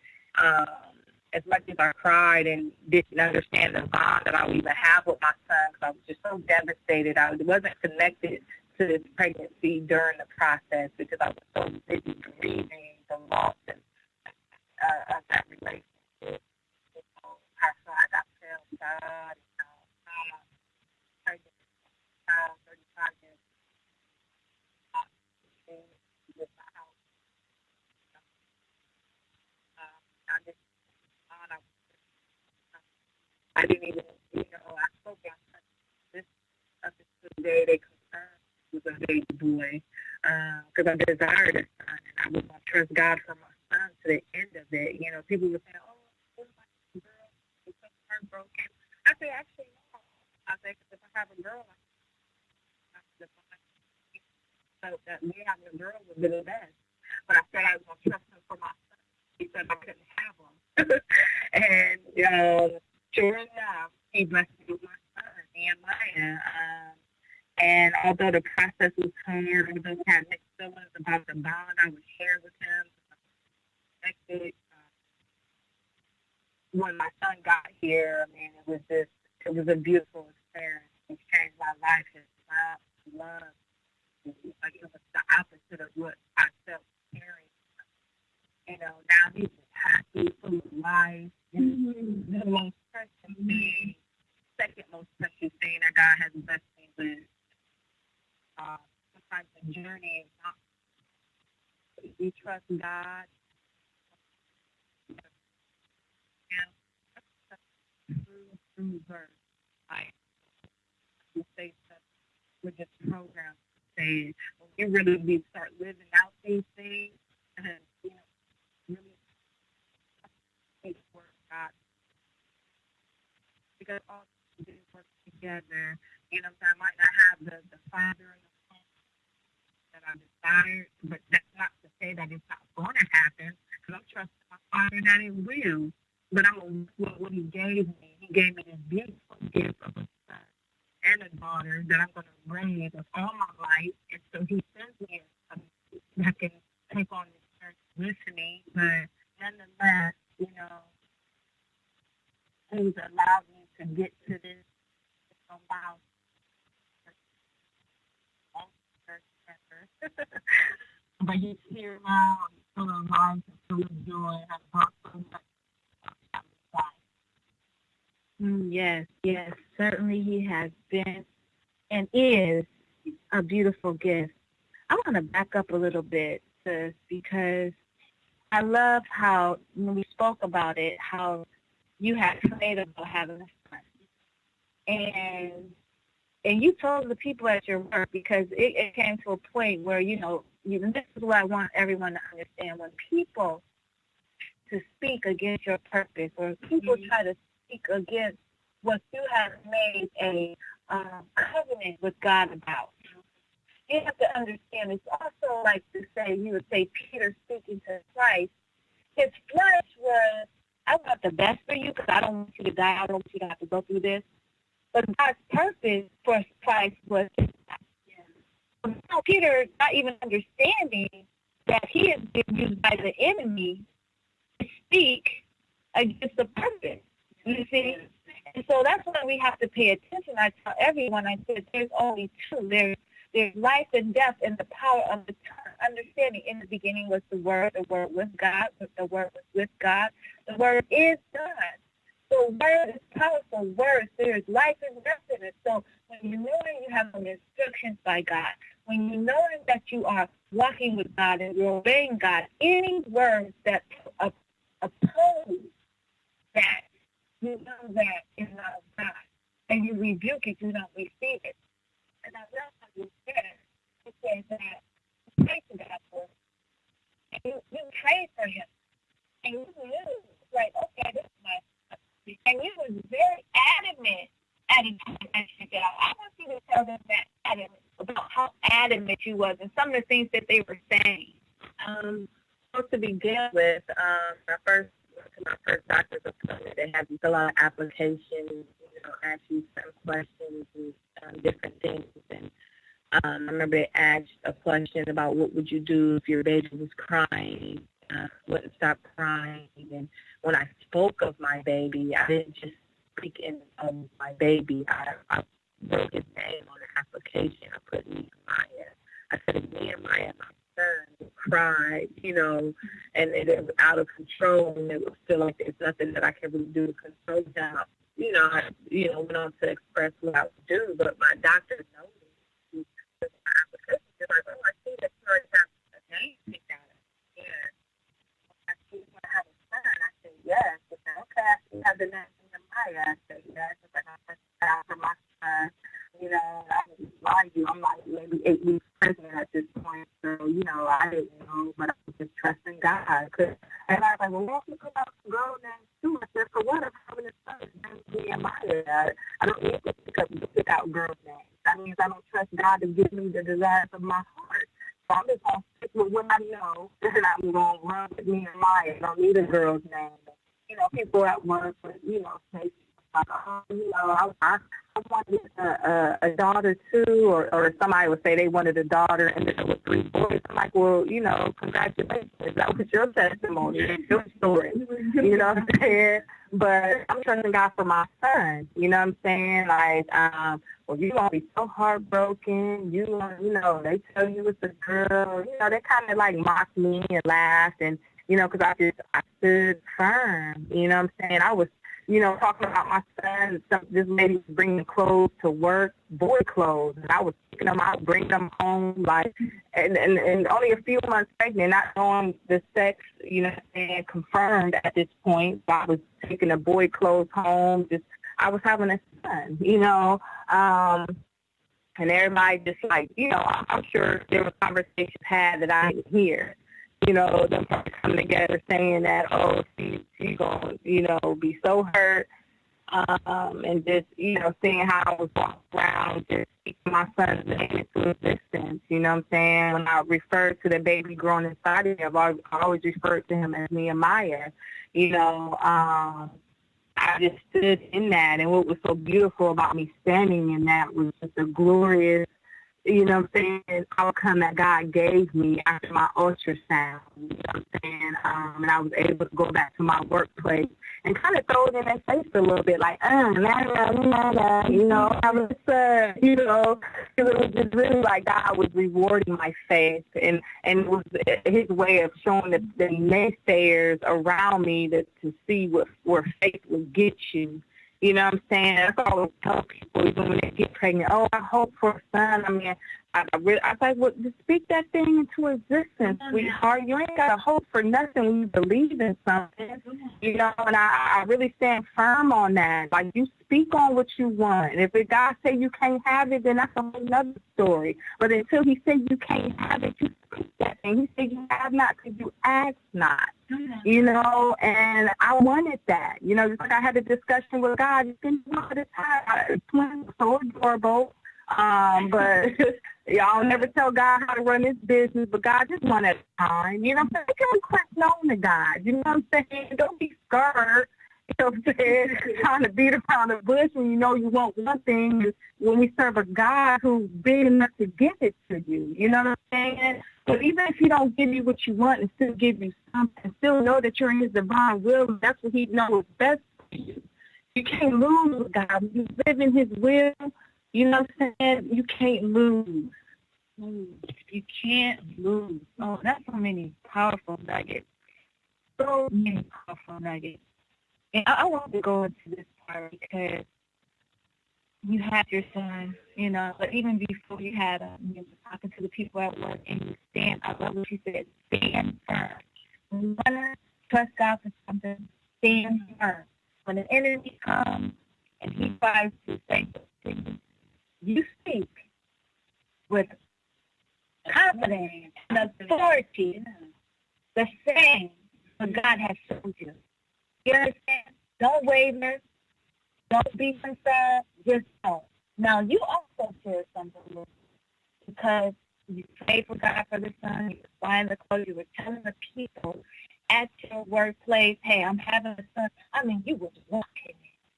as much as I cried and didn't understand the bond that I would even have with my son, because I was just so devastated. I wasn't connected to this pregnancy during the process because I was so busy grieving the loss of that relationship. So I got to tell God, I'm pregnant, 35 years with my house. I didn't even, I spoke out this day they confirmed he was a baby boy because I desired a son and I was going to trust God for my son to the end of it. People were saying, oh, what about a girl? It's so heartbroken. I said, actually, no. I said, if I have a girl, so that me having a girl would be the best. But I said I was going to trust him for my son. He said I couldn't have him. And, sure enough, he blessed me with my son, Nehemiah. And although the process was hard, although I had mixed feelings about the bond I would share with him, connected, when my son got here, I mean, it was a beautiful experience. It changed my life. His smile, his love, like it was the opposite of what I felt caring. Now he's just happy, full of life. The most precious thing, second most precious thing that God has blessed me with. Sometimes the journey is not. We trust God. True verse. Like we say stuff, we're just programmed to say it. When we really start living out these things, and really take the word of God, because all things work together. I might not have the father and the son that I desired, but that's not to say that it's not going to happen. Because I'm trusting my father that it will. But I'm going to look what he gave me. He gave me this beautiful gift of a son and a daughter that I'm going to raise with all my life. And so he sends me that can take on this journey with me. But nonetheless, he's allowed me to get to this milestone. But he's here now. I'm still alive and still enjoying. I've brought so much. Yes, certainly he has been and is a beautiful gift. I want to back up a little bit, sis, because I love how, when we spoke about it, how you had prayed about having a son. And you told the people at your work, because it came to a point where, this is what I want everyone to understand. When people to speak against your purpose, or people try to speak against what you have made a covenant with God about, you have to understand it's also like to say, you would say Peter speaking to Christ, his flesh was, I want the best for you because I don't want you to die, I don't want you to have to go through this. But God's purpose for Christ was now Peter not even understanding that he is being used by the enemy to speak against the purpose. You see? And so that's why we have to pay attention. I tell everyone, I said, there's only two. There's life and death and the power of the tongue. Understanding in the beginning was the Word was God, the Word was with God, the Word is God. So word is powerful. Word, there's life and death in it. So when you know you have some instructions by God, when you know that you are walking with God and you're obeying God, any words that oppose that, you know that is not of God. And you rebuke it, you don't receive it. And I love how you said it. It says that you pray to God for him. And you prayed for him. And you knew, like, okay, this is my. And you was very adamant at a time. I want you to tell them that adamant, about how adamant you was and some of the things that they were saying. So to begin with, my first doctor's appointment, they had you fill out applications, ask you some questions and different things. And I remember they asked a question about what would you do if your baby was crying, wouldn't stop crying. And when I spoke of my baby, I didn't just speak in of my baby. I wrote his name on the application. I put Nehemiah. I said, Nehemiah, my son, cried, and it was out of control, and it was still like there's nothing that I can really do to control him. I went on to express what I would do, but my doctor noticed my application. They're like, I see that you already have a name picked out. And I see you have a son. I said, yes. They said, okay, I see you have the name Nehemiah. I said, yes. I said, I'm out for my son. I didn't lie to you. I'm like maybe 8 weeks pregnant at this point. So, I didn't know, but I was just trusting God. And I was like, well, why don't you come out and grow names too? I said, for what? I'm having a son. Nehemiah. I don't need to pick out girls' names. That means I don't trust God to give me the desires of my heart. So I'm just going to stick with what I know, and I'm going to run with Nehemiah. I don't need a girl's name. People at work, say like, oh, I wanted a daughter too, or somebody would say they wanted a daughter and then there were 3 boys. I'm like, well, congratulations. That was your testimony, your story. You know what I'm saying? But I'm trusting God for my son. You know what I'm saying? Like, well, you're going to be so heartbroken. They tell you it's a girl. They kind of like mocked me and laughed and, because I stood firm. You know what I'm saying? I was, talking about my son. This lady was bringing clothes to work, boy clothes, and I was picking them out, bringing them home, and only a few months pregnant, not knowing the sex, and confirmed at this point. So I was taking the boy clothes home. I was having a son, and everybody just like, I'm sure there were conversations had that I didn't hear. Them probably coming together saying that, oh, she's going to, be so hurt, and just, seeing how I was walking around, just speaking my son's name into existence, you know what I'm saying? When I refer to the baby growing inside of me, I always referred to him as Nehemiah, I just stood in that, and what was so beautiful about me standing in that was just a glorious, outcome that God gave me after my ultrasound, and I was able to go back to my workplace and kind of throw it in their face a little bit, like, I was, because it was just really like God was rewarding my faith, and it was his way of showing the naysayers around me to see where faith would get you. You know what I'm saying? That's all I always tell people, even when they get pregnant. Oh, I hope for a son. I mean, I was like, well, just speak that thing into existence, sweetheart. You ain't got to hope for nothing when you believe in something. And I really stand firm on that. Like, you speak on what you want. And if God say you can't have it, then that's a whole other story. But until he said you can't have it, you speak that thing. He said you have not because you ask not. And I wanted that. Just like I had a discussion with God. You think all the time. Twins are so adorable. But y'all never tell God how to run his business, but God just one at a time. You know what I'm saying? You can request known to God. You know what I'm saying? Don't be scared. You know what I'm saying? Trying to beat around the bush when you want one thing. And when we serve a God who's big enough to give it to you. You know what I'm saying? But even if he don't give you what you want and still give you something, still know that you're in his divine will. That's what he knows best for you. You can't lose with God. When you live in his will, you know what I'm saying? You can't lose. You can't lose. Oh, that's so many powerful nuggets. So many powerful nuggets. And I want to go into this part because you had your son, but even before you had him, you were talking to the people at work, and you stand. I love what you said, stand firm. When you want to trust God for something, stand firm. When an enemy comes and he tries to say something, you speak with confidence and authority, the same what God has shown you. You understand? Don't waver. Don't be concerned. Just don't. Now, you also shared something because you prayed for God for the son. You were buying the clothes. You were telling the people at your workplace, hey, I'm having a son. I mean, you was walking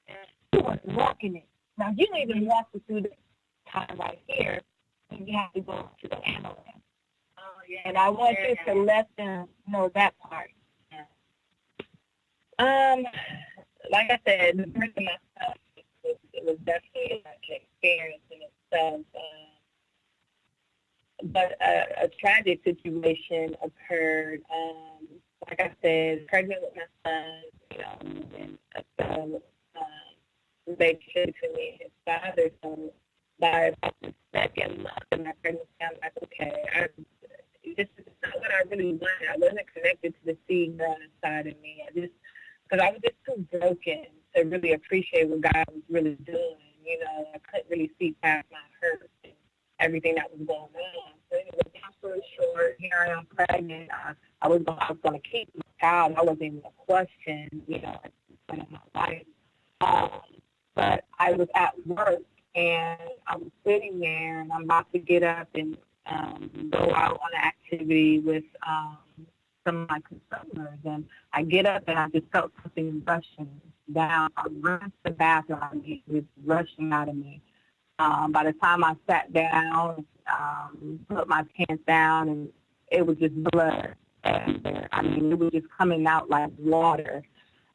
it. You was walking it. Now, you even walked it through this time right here when you have to go to the ambulance. Oh, yeah. And I want you to let them know that part. Like I said, the birth of my son, it was definitely an experience in itself. But a tragic situation occurred. Like I said, pregnant with my son, and a son relationship between me and his father. So by about the second month of my pregnancy, I'm like, okay, this is not what I really wanted. I wasn't connected to the seed growing inside of me. Because I was just too broken to really appreciate what God was really doing. I couldn't really see past my hurt and everything that was going on. So anyway, long story short, here I am pregnant. I was going to keep my child. I wasn't even a question, at this point in my life. But I was at work, and I was sitting there, and I'm about to get up and go out on an activity with some of my customers, and I get up and I just felt something rushing down. I rushed to the bathroom. It was rushing out of me. By the time I sat down, put my pants down, and it was just blood everywhere. I mean, it was just coming out like water.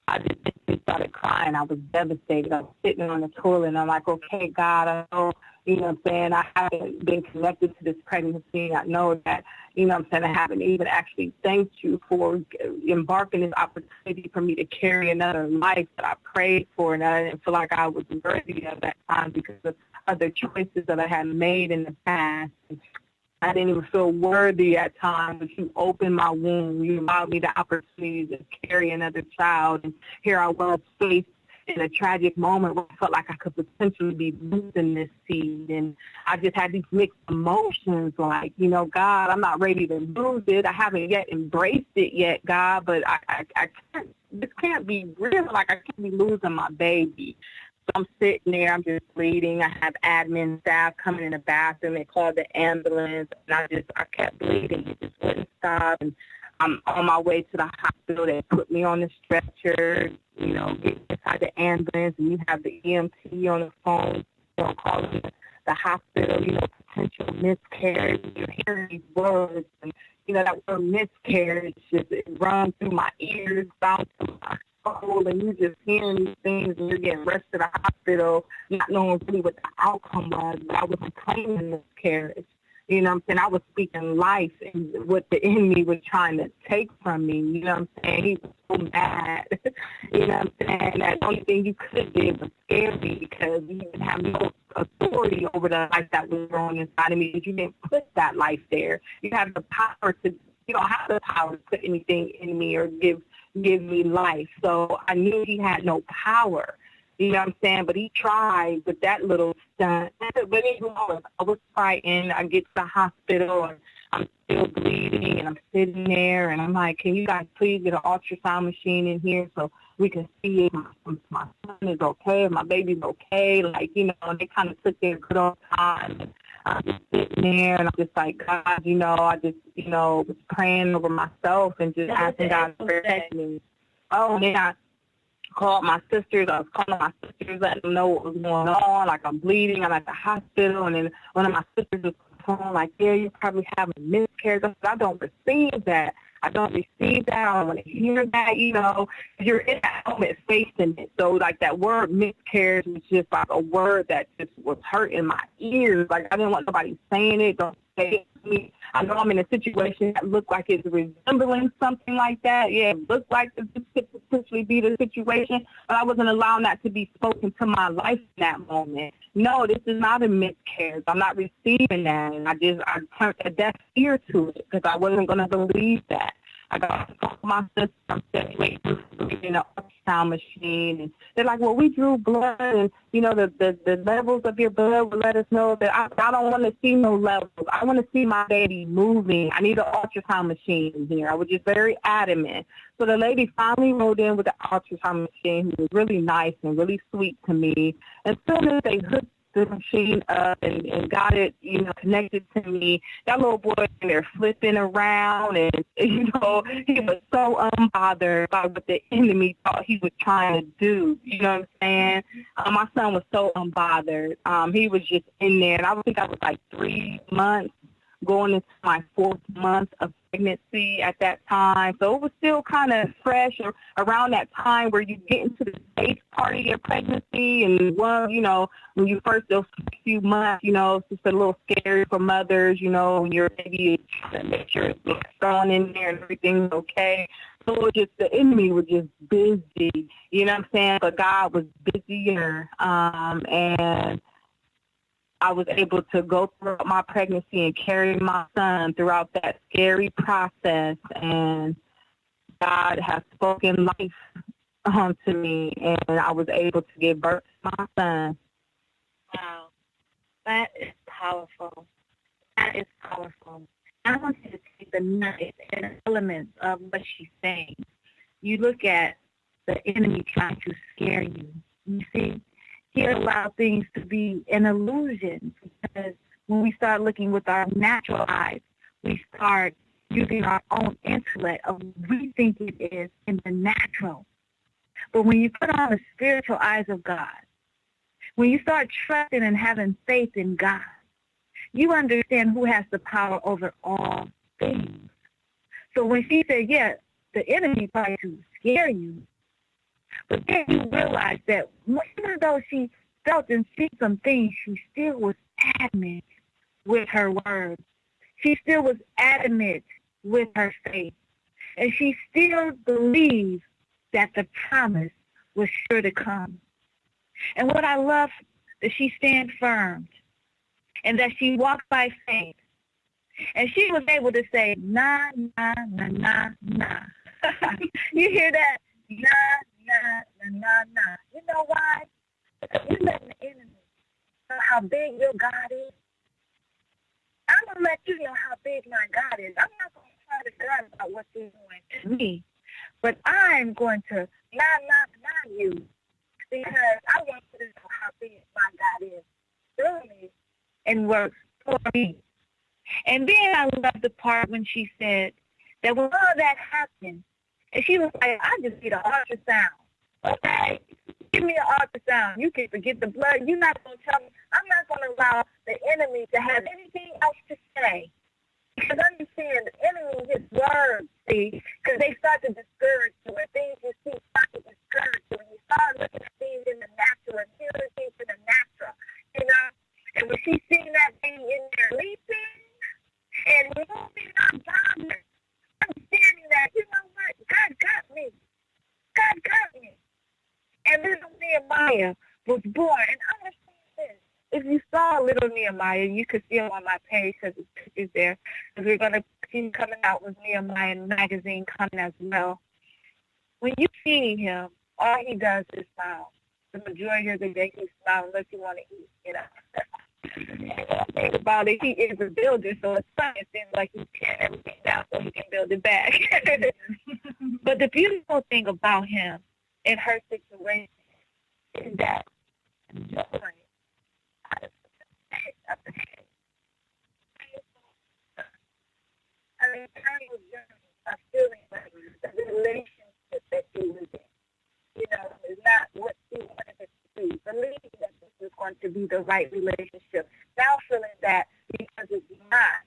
I just started crying. I was devastated. I was sitting on the toilet, and I'm like, okay, God, I know, you know what I'm saying, I haven't been connected to this pregnancy. I know that, you know what I'm saying, I haven't even actually thanked you for embarking this opportunity for me to carry another life that I prayed for, and I didn't feel like I was worthy of that time because of other choices that I had made in the past. I didn't even feel worthy at times, but you opened my womb. You allowed me the opportunity to carry another child. And here I was faced in a tragic moment where I felt like I could potentially be losing this seed. And I just had these mixed emotions like, you know, God, I'm not ready to lose it. I haven't yet embraced it yet, God, but I can't, this can't be real. Like, I can't be losing my baby. So I'm sitting there, I'm just bleeding. I have admin staff coming in the bathroom. They called the ambulance, and I kept bleeding. It just wouldn't stop. And I'm on my way to the hospital. They put me on the stretcher, you know, get inside the ambulance, and you have the EMT on the phone, you know, calling the hospital, you know, potential miscarriage. You're hearing these words, and, you know, that word miscarriage just it runs through my ears, down to my soul, and you're just hearing these things, and you're getting rushed to the hospital, not knowing really what the outcome was. But I wasn't claiming miscarriage. You know what I'm saying? I was speaking life and what the enemy was trying to take from me. You know what I'm saying? He was so mad. You know what I'm saying? That the only thing you could do was scare me because you didn't have no authority over the life that was growing inside of me because you didn't put that life there. You have the power to, you don't have the power to put anything in me or give me life. So I knew he had no power. You know what I'm saying? But he tried with that little stunt. But even though I was fighting, I get to the hospital, and I'm still bleeding, and I'm sitting there, and I'm like, can you guys please get an ultrasound machine in here so we can see if my son is okay, if my baby's okay? Like, you know, and they kind of took their good old time. And I'm just sitting there, and I'm just like, God, you know, I just, you know, was praying over myself and just asking God to protect me. Oh, and then I called my sisters. I was calling my sisters, letting them know what was going on. Like, I'm bleeding. I'm at the hospital. And then one of my sisters was calling, like, yeah, you probably have a miscarriage. I said, I don't receive that. I don't receive that. I don't want to hear that, you know. You're in that moment facing it. So, like, that word miscarriage was just like a word that just was hurting my ears. Like, I didn't want nobody saying it. Don't say it to me. I know I'm in a situation that looked like it's resembling something like that. Yeah, it looked like this could potentially be the situation, but I wasn't allowing that to be spoken to my life in that moment. No, this is not a miscarriage. I'm not receiving that. And I turned a deaf ear to it because I wasn't going to believe that. I got to talk to my sister. I'm saying, wait, in an ultrasound machine. And they're like, well, we drew blood, and, you know, the levels of your blood will let us know that I don't want to see no levels. I want to see my baby moving. I need an ultrasound machine in here. I was just very adamant. So the lady finally rolled in with the ultrasound machine, who was really nice and really sweet to me. And as soon as they hooked the machine up and got it, you know, connected to me, that little boy in there flipping around, and, you know, he was so unbothered by what the enemy thought he was trying to do. You know what I'm saying? My son was so unbothered. He was just in there, and I think I was like 3 months going into my 4th month of pregnancy at that time. So it was still kind of fresh around that time where you get into the safe part of your pregnancy. And, well, you know, when you first, those few months, you know, it's just a little scary for mothers, you know, when your baby is trying to make sure it's thrown in there and everything's okay. So it was just, the enemy was just busy, you know what I'm saying? But God was busier, and I was able to go through my pregnancy and carry my son throughout that scary process, and God has spoken life to me, and I was able to give birth to my son. Wow. That is powerful. That is powerful. I want you to take the nuggets and elements of what she's saying. You look at the enemy trying to scare you. You see? He allowed things to be an illusion, because when we start looking with our natural eyes, we start using our own intellect of what we think it is in the natural. But when you put on the spiritual eyes of God, when you start trusting and having faith in God, you understand who has the power over all things. So when she said, yeah, the enemy tried to scare you, but then you realize that even though she felt and see some things, she still was adamant with her word. She still was adamant with her faith. And she still believed that the promise was sure to come. And what I love that she stand firm and that she walked by faith. And she was able to say, nah, nah, nah, nah, nah. You hear that? Nah, nah, nah, nah, nah. You know why? Because you letting the enemy know how big your God is. I'm going to let you know how big my God is. I'm not going to try to God about what you're doing to me. But I'm going to not you, because I want you to know how big my God is through me and works for me. And then I love the part when she said that when all that happened, and she was like, I just need an ultrasound. Okay, give me an ultrasound. You can forget the blood. You're not going to tell me. I'm not going to allow the enemy to have anything else to say. Because understand, the enemy, his words, see, because they start to discourage you. When things you see start to discourage you. When you start looking at things in the natural and hearing things in the natural, you know. And when she's seeing that thing in there leaping and moving, I'm bothered. I'm standing there. You know what? God got me. God got me. And little Nehemiah was born. And understand this. If you saw little Nehemiah, you could see him on my page because his picture's there. Because we're going to keep coming out with Nehemiah magazine coming as well. When you see him, all he does is smile. The majority of the day he smiles unless you want to eat, you know. Think about it, he is a builder, so it's fun. It seems like he's tearing everything down so he can build it back. But the beautiful thing about him in her situation is that joy out of the head. An internal journey of feeling like the relationship that she was in. You know, is not what she wanted it to be. Believing that this is going to be the right relationship. Now feeling that because it's not,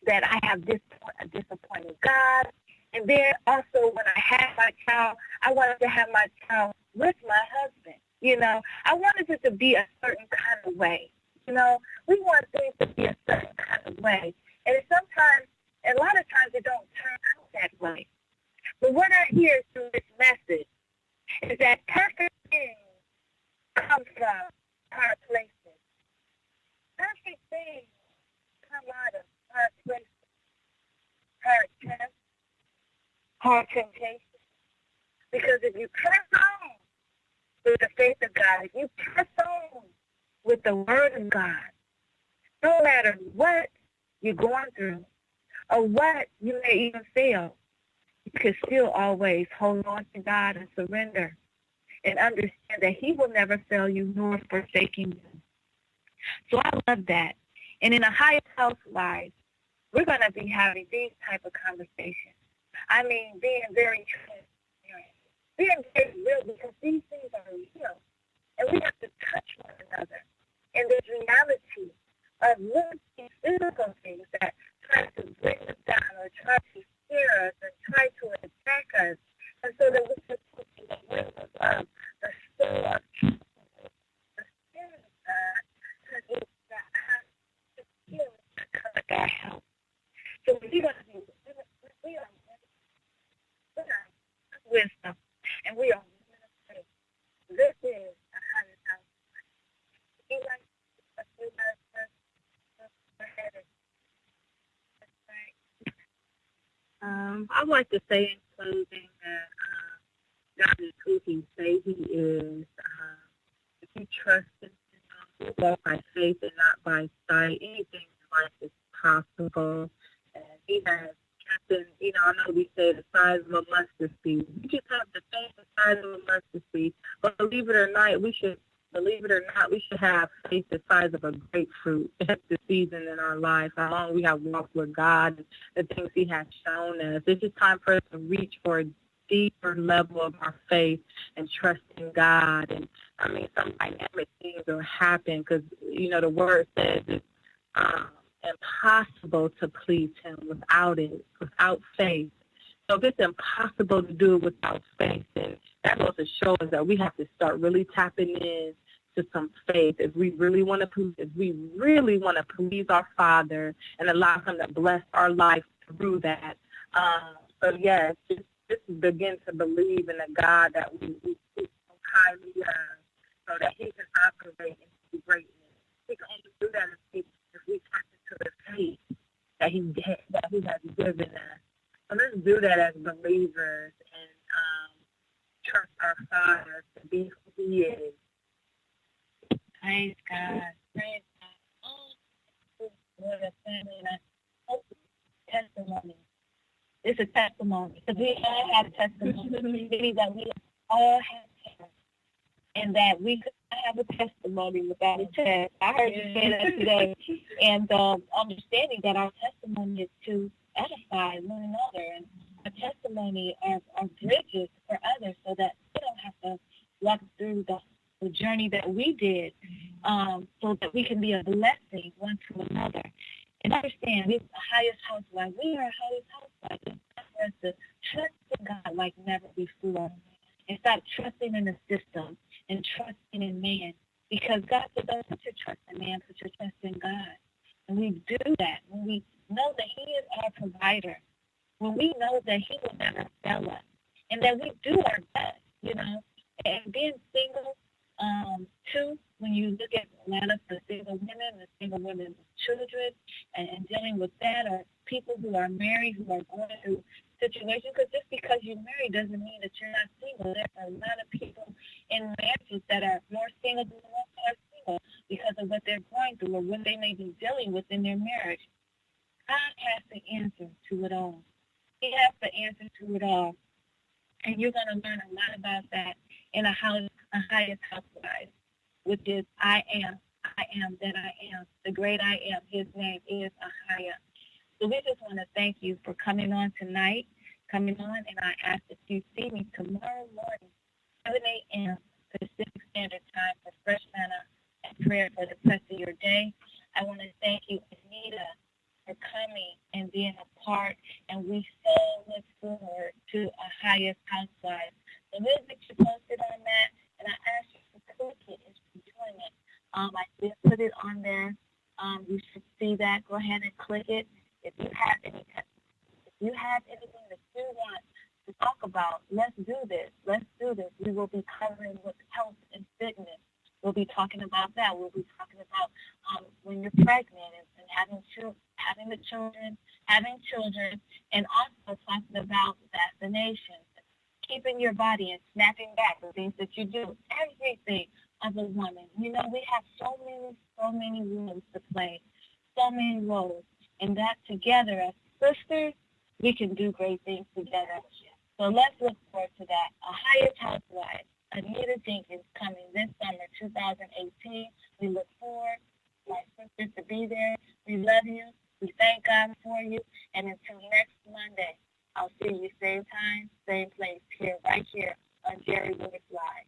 that I have disappointed God. And then also when I had my child, I wanted to have my child with my husband. You know, I wanted it to be a certain kind of way. You know, we want things to be a certain kind of way. And sometimes, a lot of times it don't turn out that way. But what I hear through this message is that perfect things come from hard places. Perfect things come out of hard places, hard tests, hard temptations. Because if you press on with the faith of God, if you press on with the word of God, no matter what you're going through or what you may even feel, you can still always hold on to God and surrender and understand that he will never fail you nor forsaking you. So I love that. And in a higher house life, we're going to be having these type of conversations. I mean, being very transparent, being very real, because these things are real. And we have to touch one another. And there's reality of these physical things that try to bring us down or try to scare us and try to attack us. And so that we can put the will of God, the soul of truth, the spirit of God, because it's that has to heal to come to our help. So we're going to be, we are wisdom, and we are women of faith. This is a higher house. You like a few minutes, go ahead and I'd like to say in closing that God is who he say he is. If you trust in him, you walk by faith and not by sight. Anything in life is possible. And he has kept, you know, I know we say the size of a mustard seed. We just have the faith the size of a mustard seed. But believe it or not, we should have faith the size of a grapefruit at the season in our lives. How long we have walked with God and the things he has shown us. It's just time for us to reach for deeper level of our faith and trusting God. And I mean, some dynamic things will happen because, you know, the word says it's impossible to please him without faith. So if it's impossible to do it without faith, then that goes to show us that we have to start really tapping in to some faith if we really want to please our Father and allow him to bless our life through that. So yes, just begin to believe in a God that we so highly love, so that he can operate into greatness. He can only do that if we tap into the faith that he has given us. So let's do that as believers and trust our Father to be who he is. Praise God. Praise God. Oh, what a family. And I hope testimony. It's a testimony. Because we all have testimony. That we all have testimony. And that we could have a testimony without a test. I heard you say that today. And understanding that our testimony is to edify one another. And our testimony are bridges for others so that they don't have to walk through the journey that we did, so that we can be a blessing one to another. And understand, we're the highest housewife. We are highest housewife. It's time for us to trust in God like never before. And stop trusting in the system and trusting in man. Because God said, don't put your trust in man, put your trust in God. And we do that when we know that he is our provider, when we know that he will never fail us, and that we do our best, you know. And being single, too, when you look at Atlanta for single women and single women with children and dealing with that, or people who are married who are going through situations, because just because you're married doesn't mean that you're not single. There are a lot of people in marriages that are more single than the ones that are single because of what they're going through or what they may be dealing with in their marriage. God has the answer to it all. He has the answer to it all. And you're going to learn a lot about that in a highest housewife, which is I am that I am, the great I am. His name is Ahaya. So we just want to thank you for coming on tonight, and I ask that you see me tomorrow morning, 7 a.m. Pacific Standard Time for fresh manna and prayer for the rest of your day. I want to thank you, Anita, for coming and being a part, and we so look forward to a highest housewife. The music you posted on that, and I ask you to click it if you're doing it. I did put it on there. You should see that. Go ahead and click it. If you have anything that you want to talk about, let's do this. We will be covering with health and fitness. We'll be talking about that. We'll be talking about when you're pregnant and having children, and also talking about vaccinations, keeping your body and snapping back the things that you do. Everything of a woman. You know, we have so many roles to play, so many roles, and that together as sisters, we can do great things together. So let's look forward to that. A highest housewife, Anita Jenkins, coming this summer, 2018. We look forward, my sisters, to be there. We love you. We thank God for you. And until next Monday, I'll see you same time, same place, right here on Jerry Royce Live.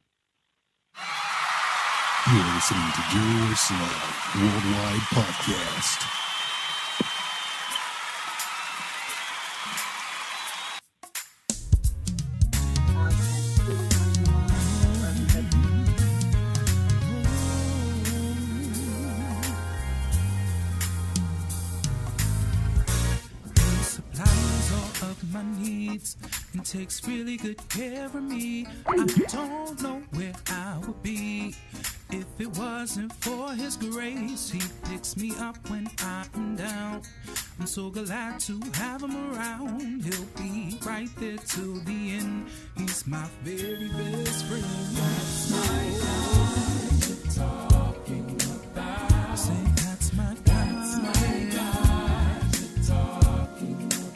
You're listening to Jerry Royce Live Worldwide Podcast. My needs and takes really good care of me. I don't know where I would be if it wasn't for his grace. He picks me up when I am down. I'm so glad to have him around. He'll be right there till the end. He's my very best friend. That's my God you're talking about. Say that's my God. That's my God you're talking about.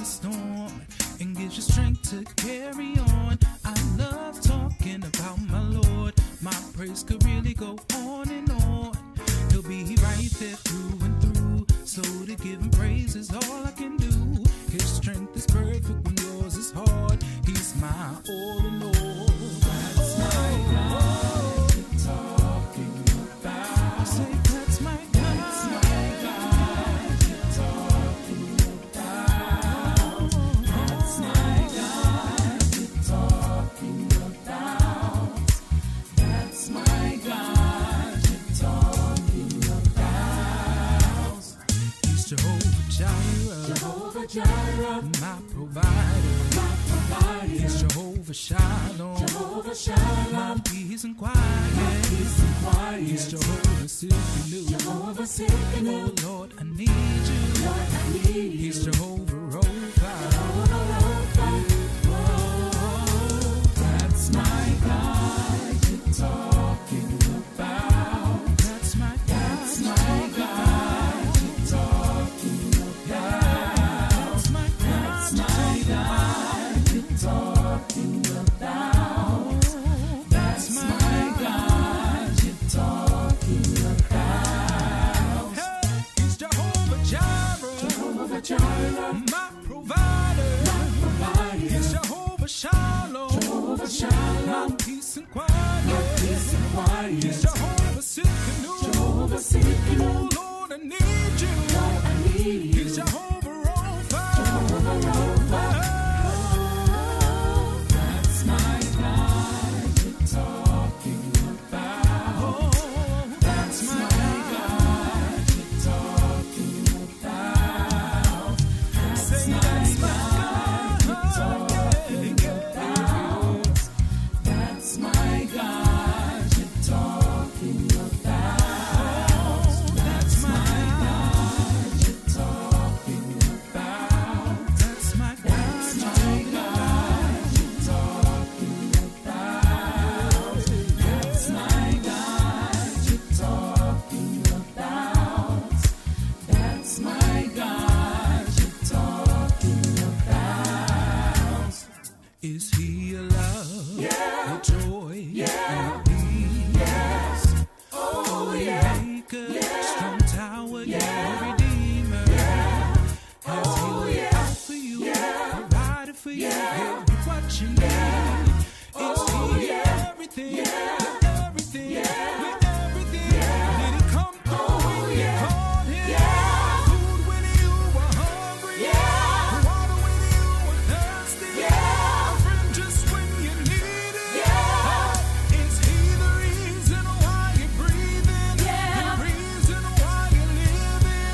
Storm and gives you strength to carry on. there through and through. So to give him praise is all I can do. His strength is perfect when yours is hard. He's my all in all. That's my God you're talking about. I say that's my God. That's my God you're talking about. That's my God you're talking about. That's my God you're talking about. He's Jehovah Jireh. Jehovah Jireh, my provider. My provider. He's Jehovah Shalom. Jehovah Shalom, my peace and quiet. My peace and quiet. He's Jehovah Sikkenu. Jehovah Sikkenu. Oh Lord, I need you. Lord, I need you. He's Jehovah Royce. Jehovah Royce. Oh, that's my God you're talking about. That's my God. That's my God you're talking about. That's my God you're talking about. That's my God you're talking about. Hey, he's Jehovah Jireh. Jehovah Jireh, my provider. My provider. He's Jehovah Shalom. Jehovah Shalom, my peace and quiet. My peace and quiet. He's Jehovah Sikkenu. Jehovah Sikkenu. Oh Lord, I need you. Lord, I need you. He's Jehovah Rapha. Jehovah Rapha. That's my God you're talking about. Oh, that's my God you're talking about. Say that's my God you're talking about. That's my God you're talking about. That's my God you're talking about. That's my God you're talking about. That's my God you're talking about. That's my God you're talking about. Is he a love? Yeah. A joy? Yeah. And a peace? Yes. Oh, yeah. Maker, strong tower, yeah. Redeemer. Yeah. Has he looked out for you? Yeah. Provided for you? He'll be watching you. Is he everything? Yeah. With everything? Yeah. With everything? Yeah. Did he come through when you called him? Yeah. Food when you were hungry? Yeah. Water when you were thirsty? Yeah. A friend just when you needed? Yeah. Is he the reason why you're breathing? Yeah. The reason why you're living?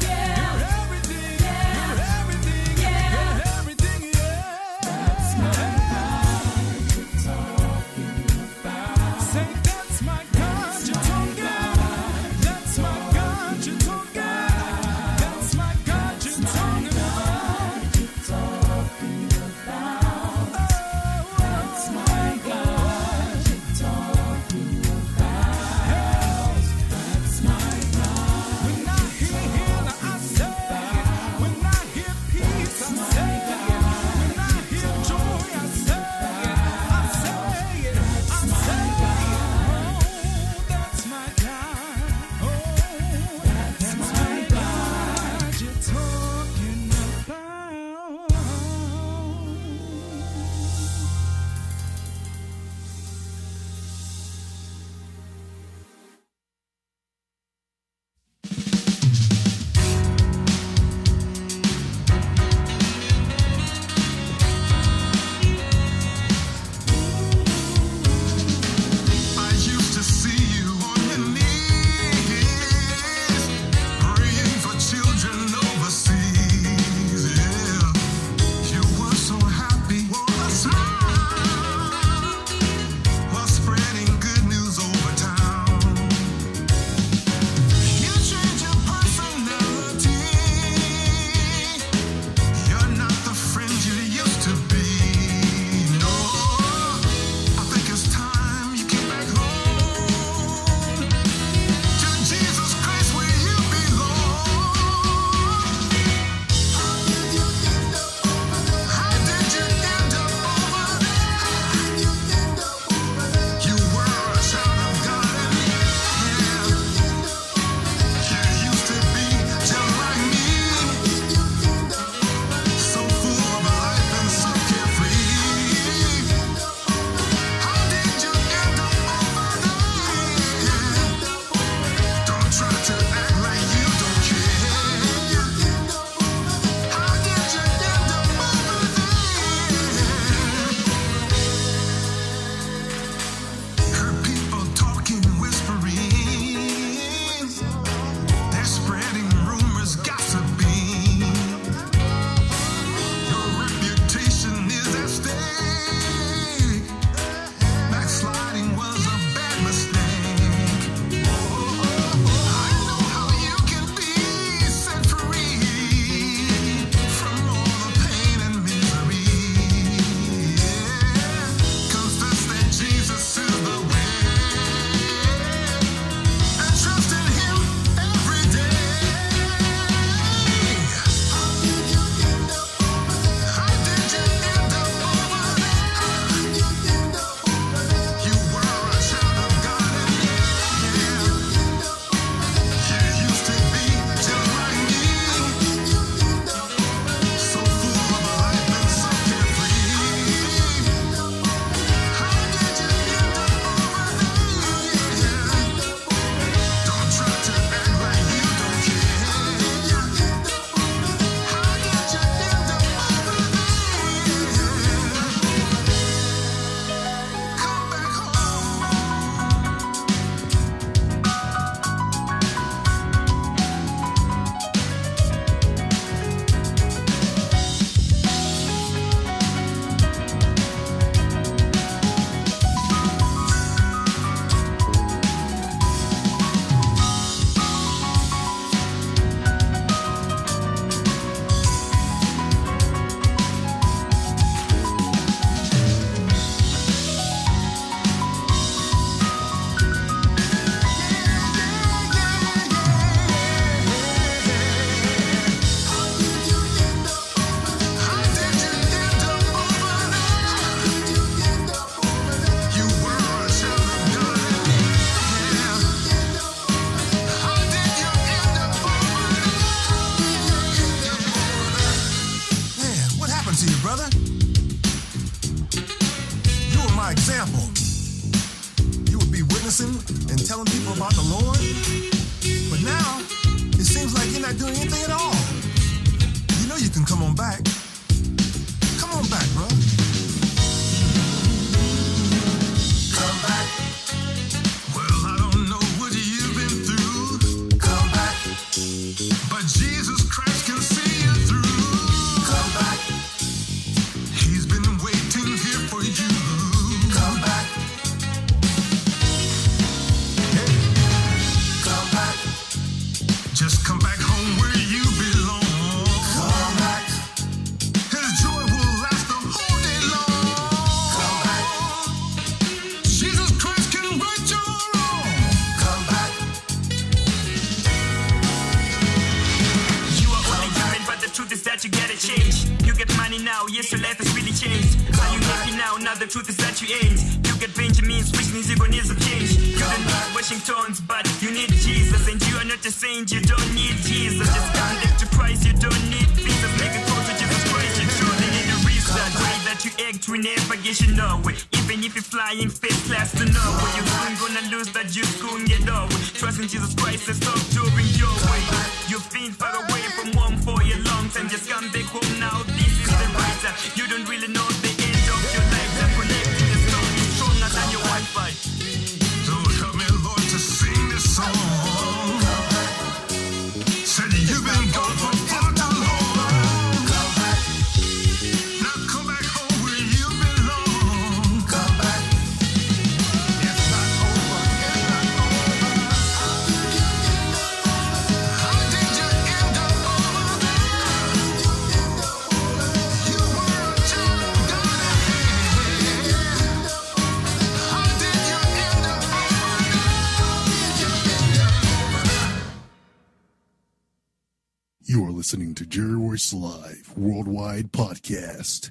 Jesus Christ can see you through. Come back. He's been waiting here for you. Come back. Hey. Come back. Just come back home where you belong. Come back. His joy will last the whole day long. Come back. Jesus Christ can right your wrong. Come back. You are only human, but the truth is that you gotta change. You get money now, yes, your life has really changed. Are you happy now? Now the truth is that you ain't. You get Benjamins, which means you're gonna need some change. You don't need Washingtons, but you need Jesus. And you are not a saint, you don't need Jesus. Just come back to Christ, you don't need visas. Make a call to Jesus Christ, you truly need a reason. Way that you act will never get you nowhere. Even if you're flying first class to nowhere, you're soon gonna lose that you soon get over. Trust in Jesus Christ and stop doing your way. You've been far away from home for a long time. Just come back home now, this is the right time. You don't really know the end of your life. The connecting is stronger than your Wi-Fi. So help me, Lord, to sing this song. Said you've been gone for far too long. Come back. Now come back home where you belong. Come back. It's not over. It's not over. How did you end up over there? You were a child of God. How did you end up over there? You are listening to Jerry Royce Live Worldwide Podcast.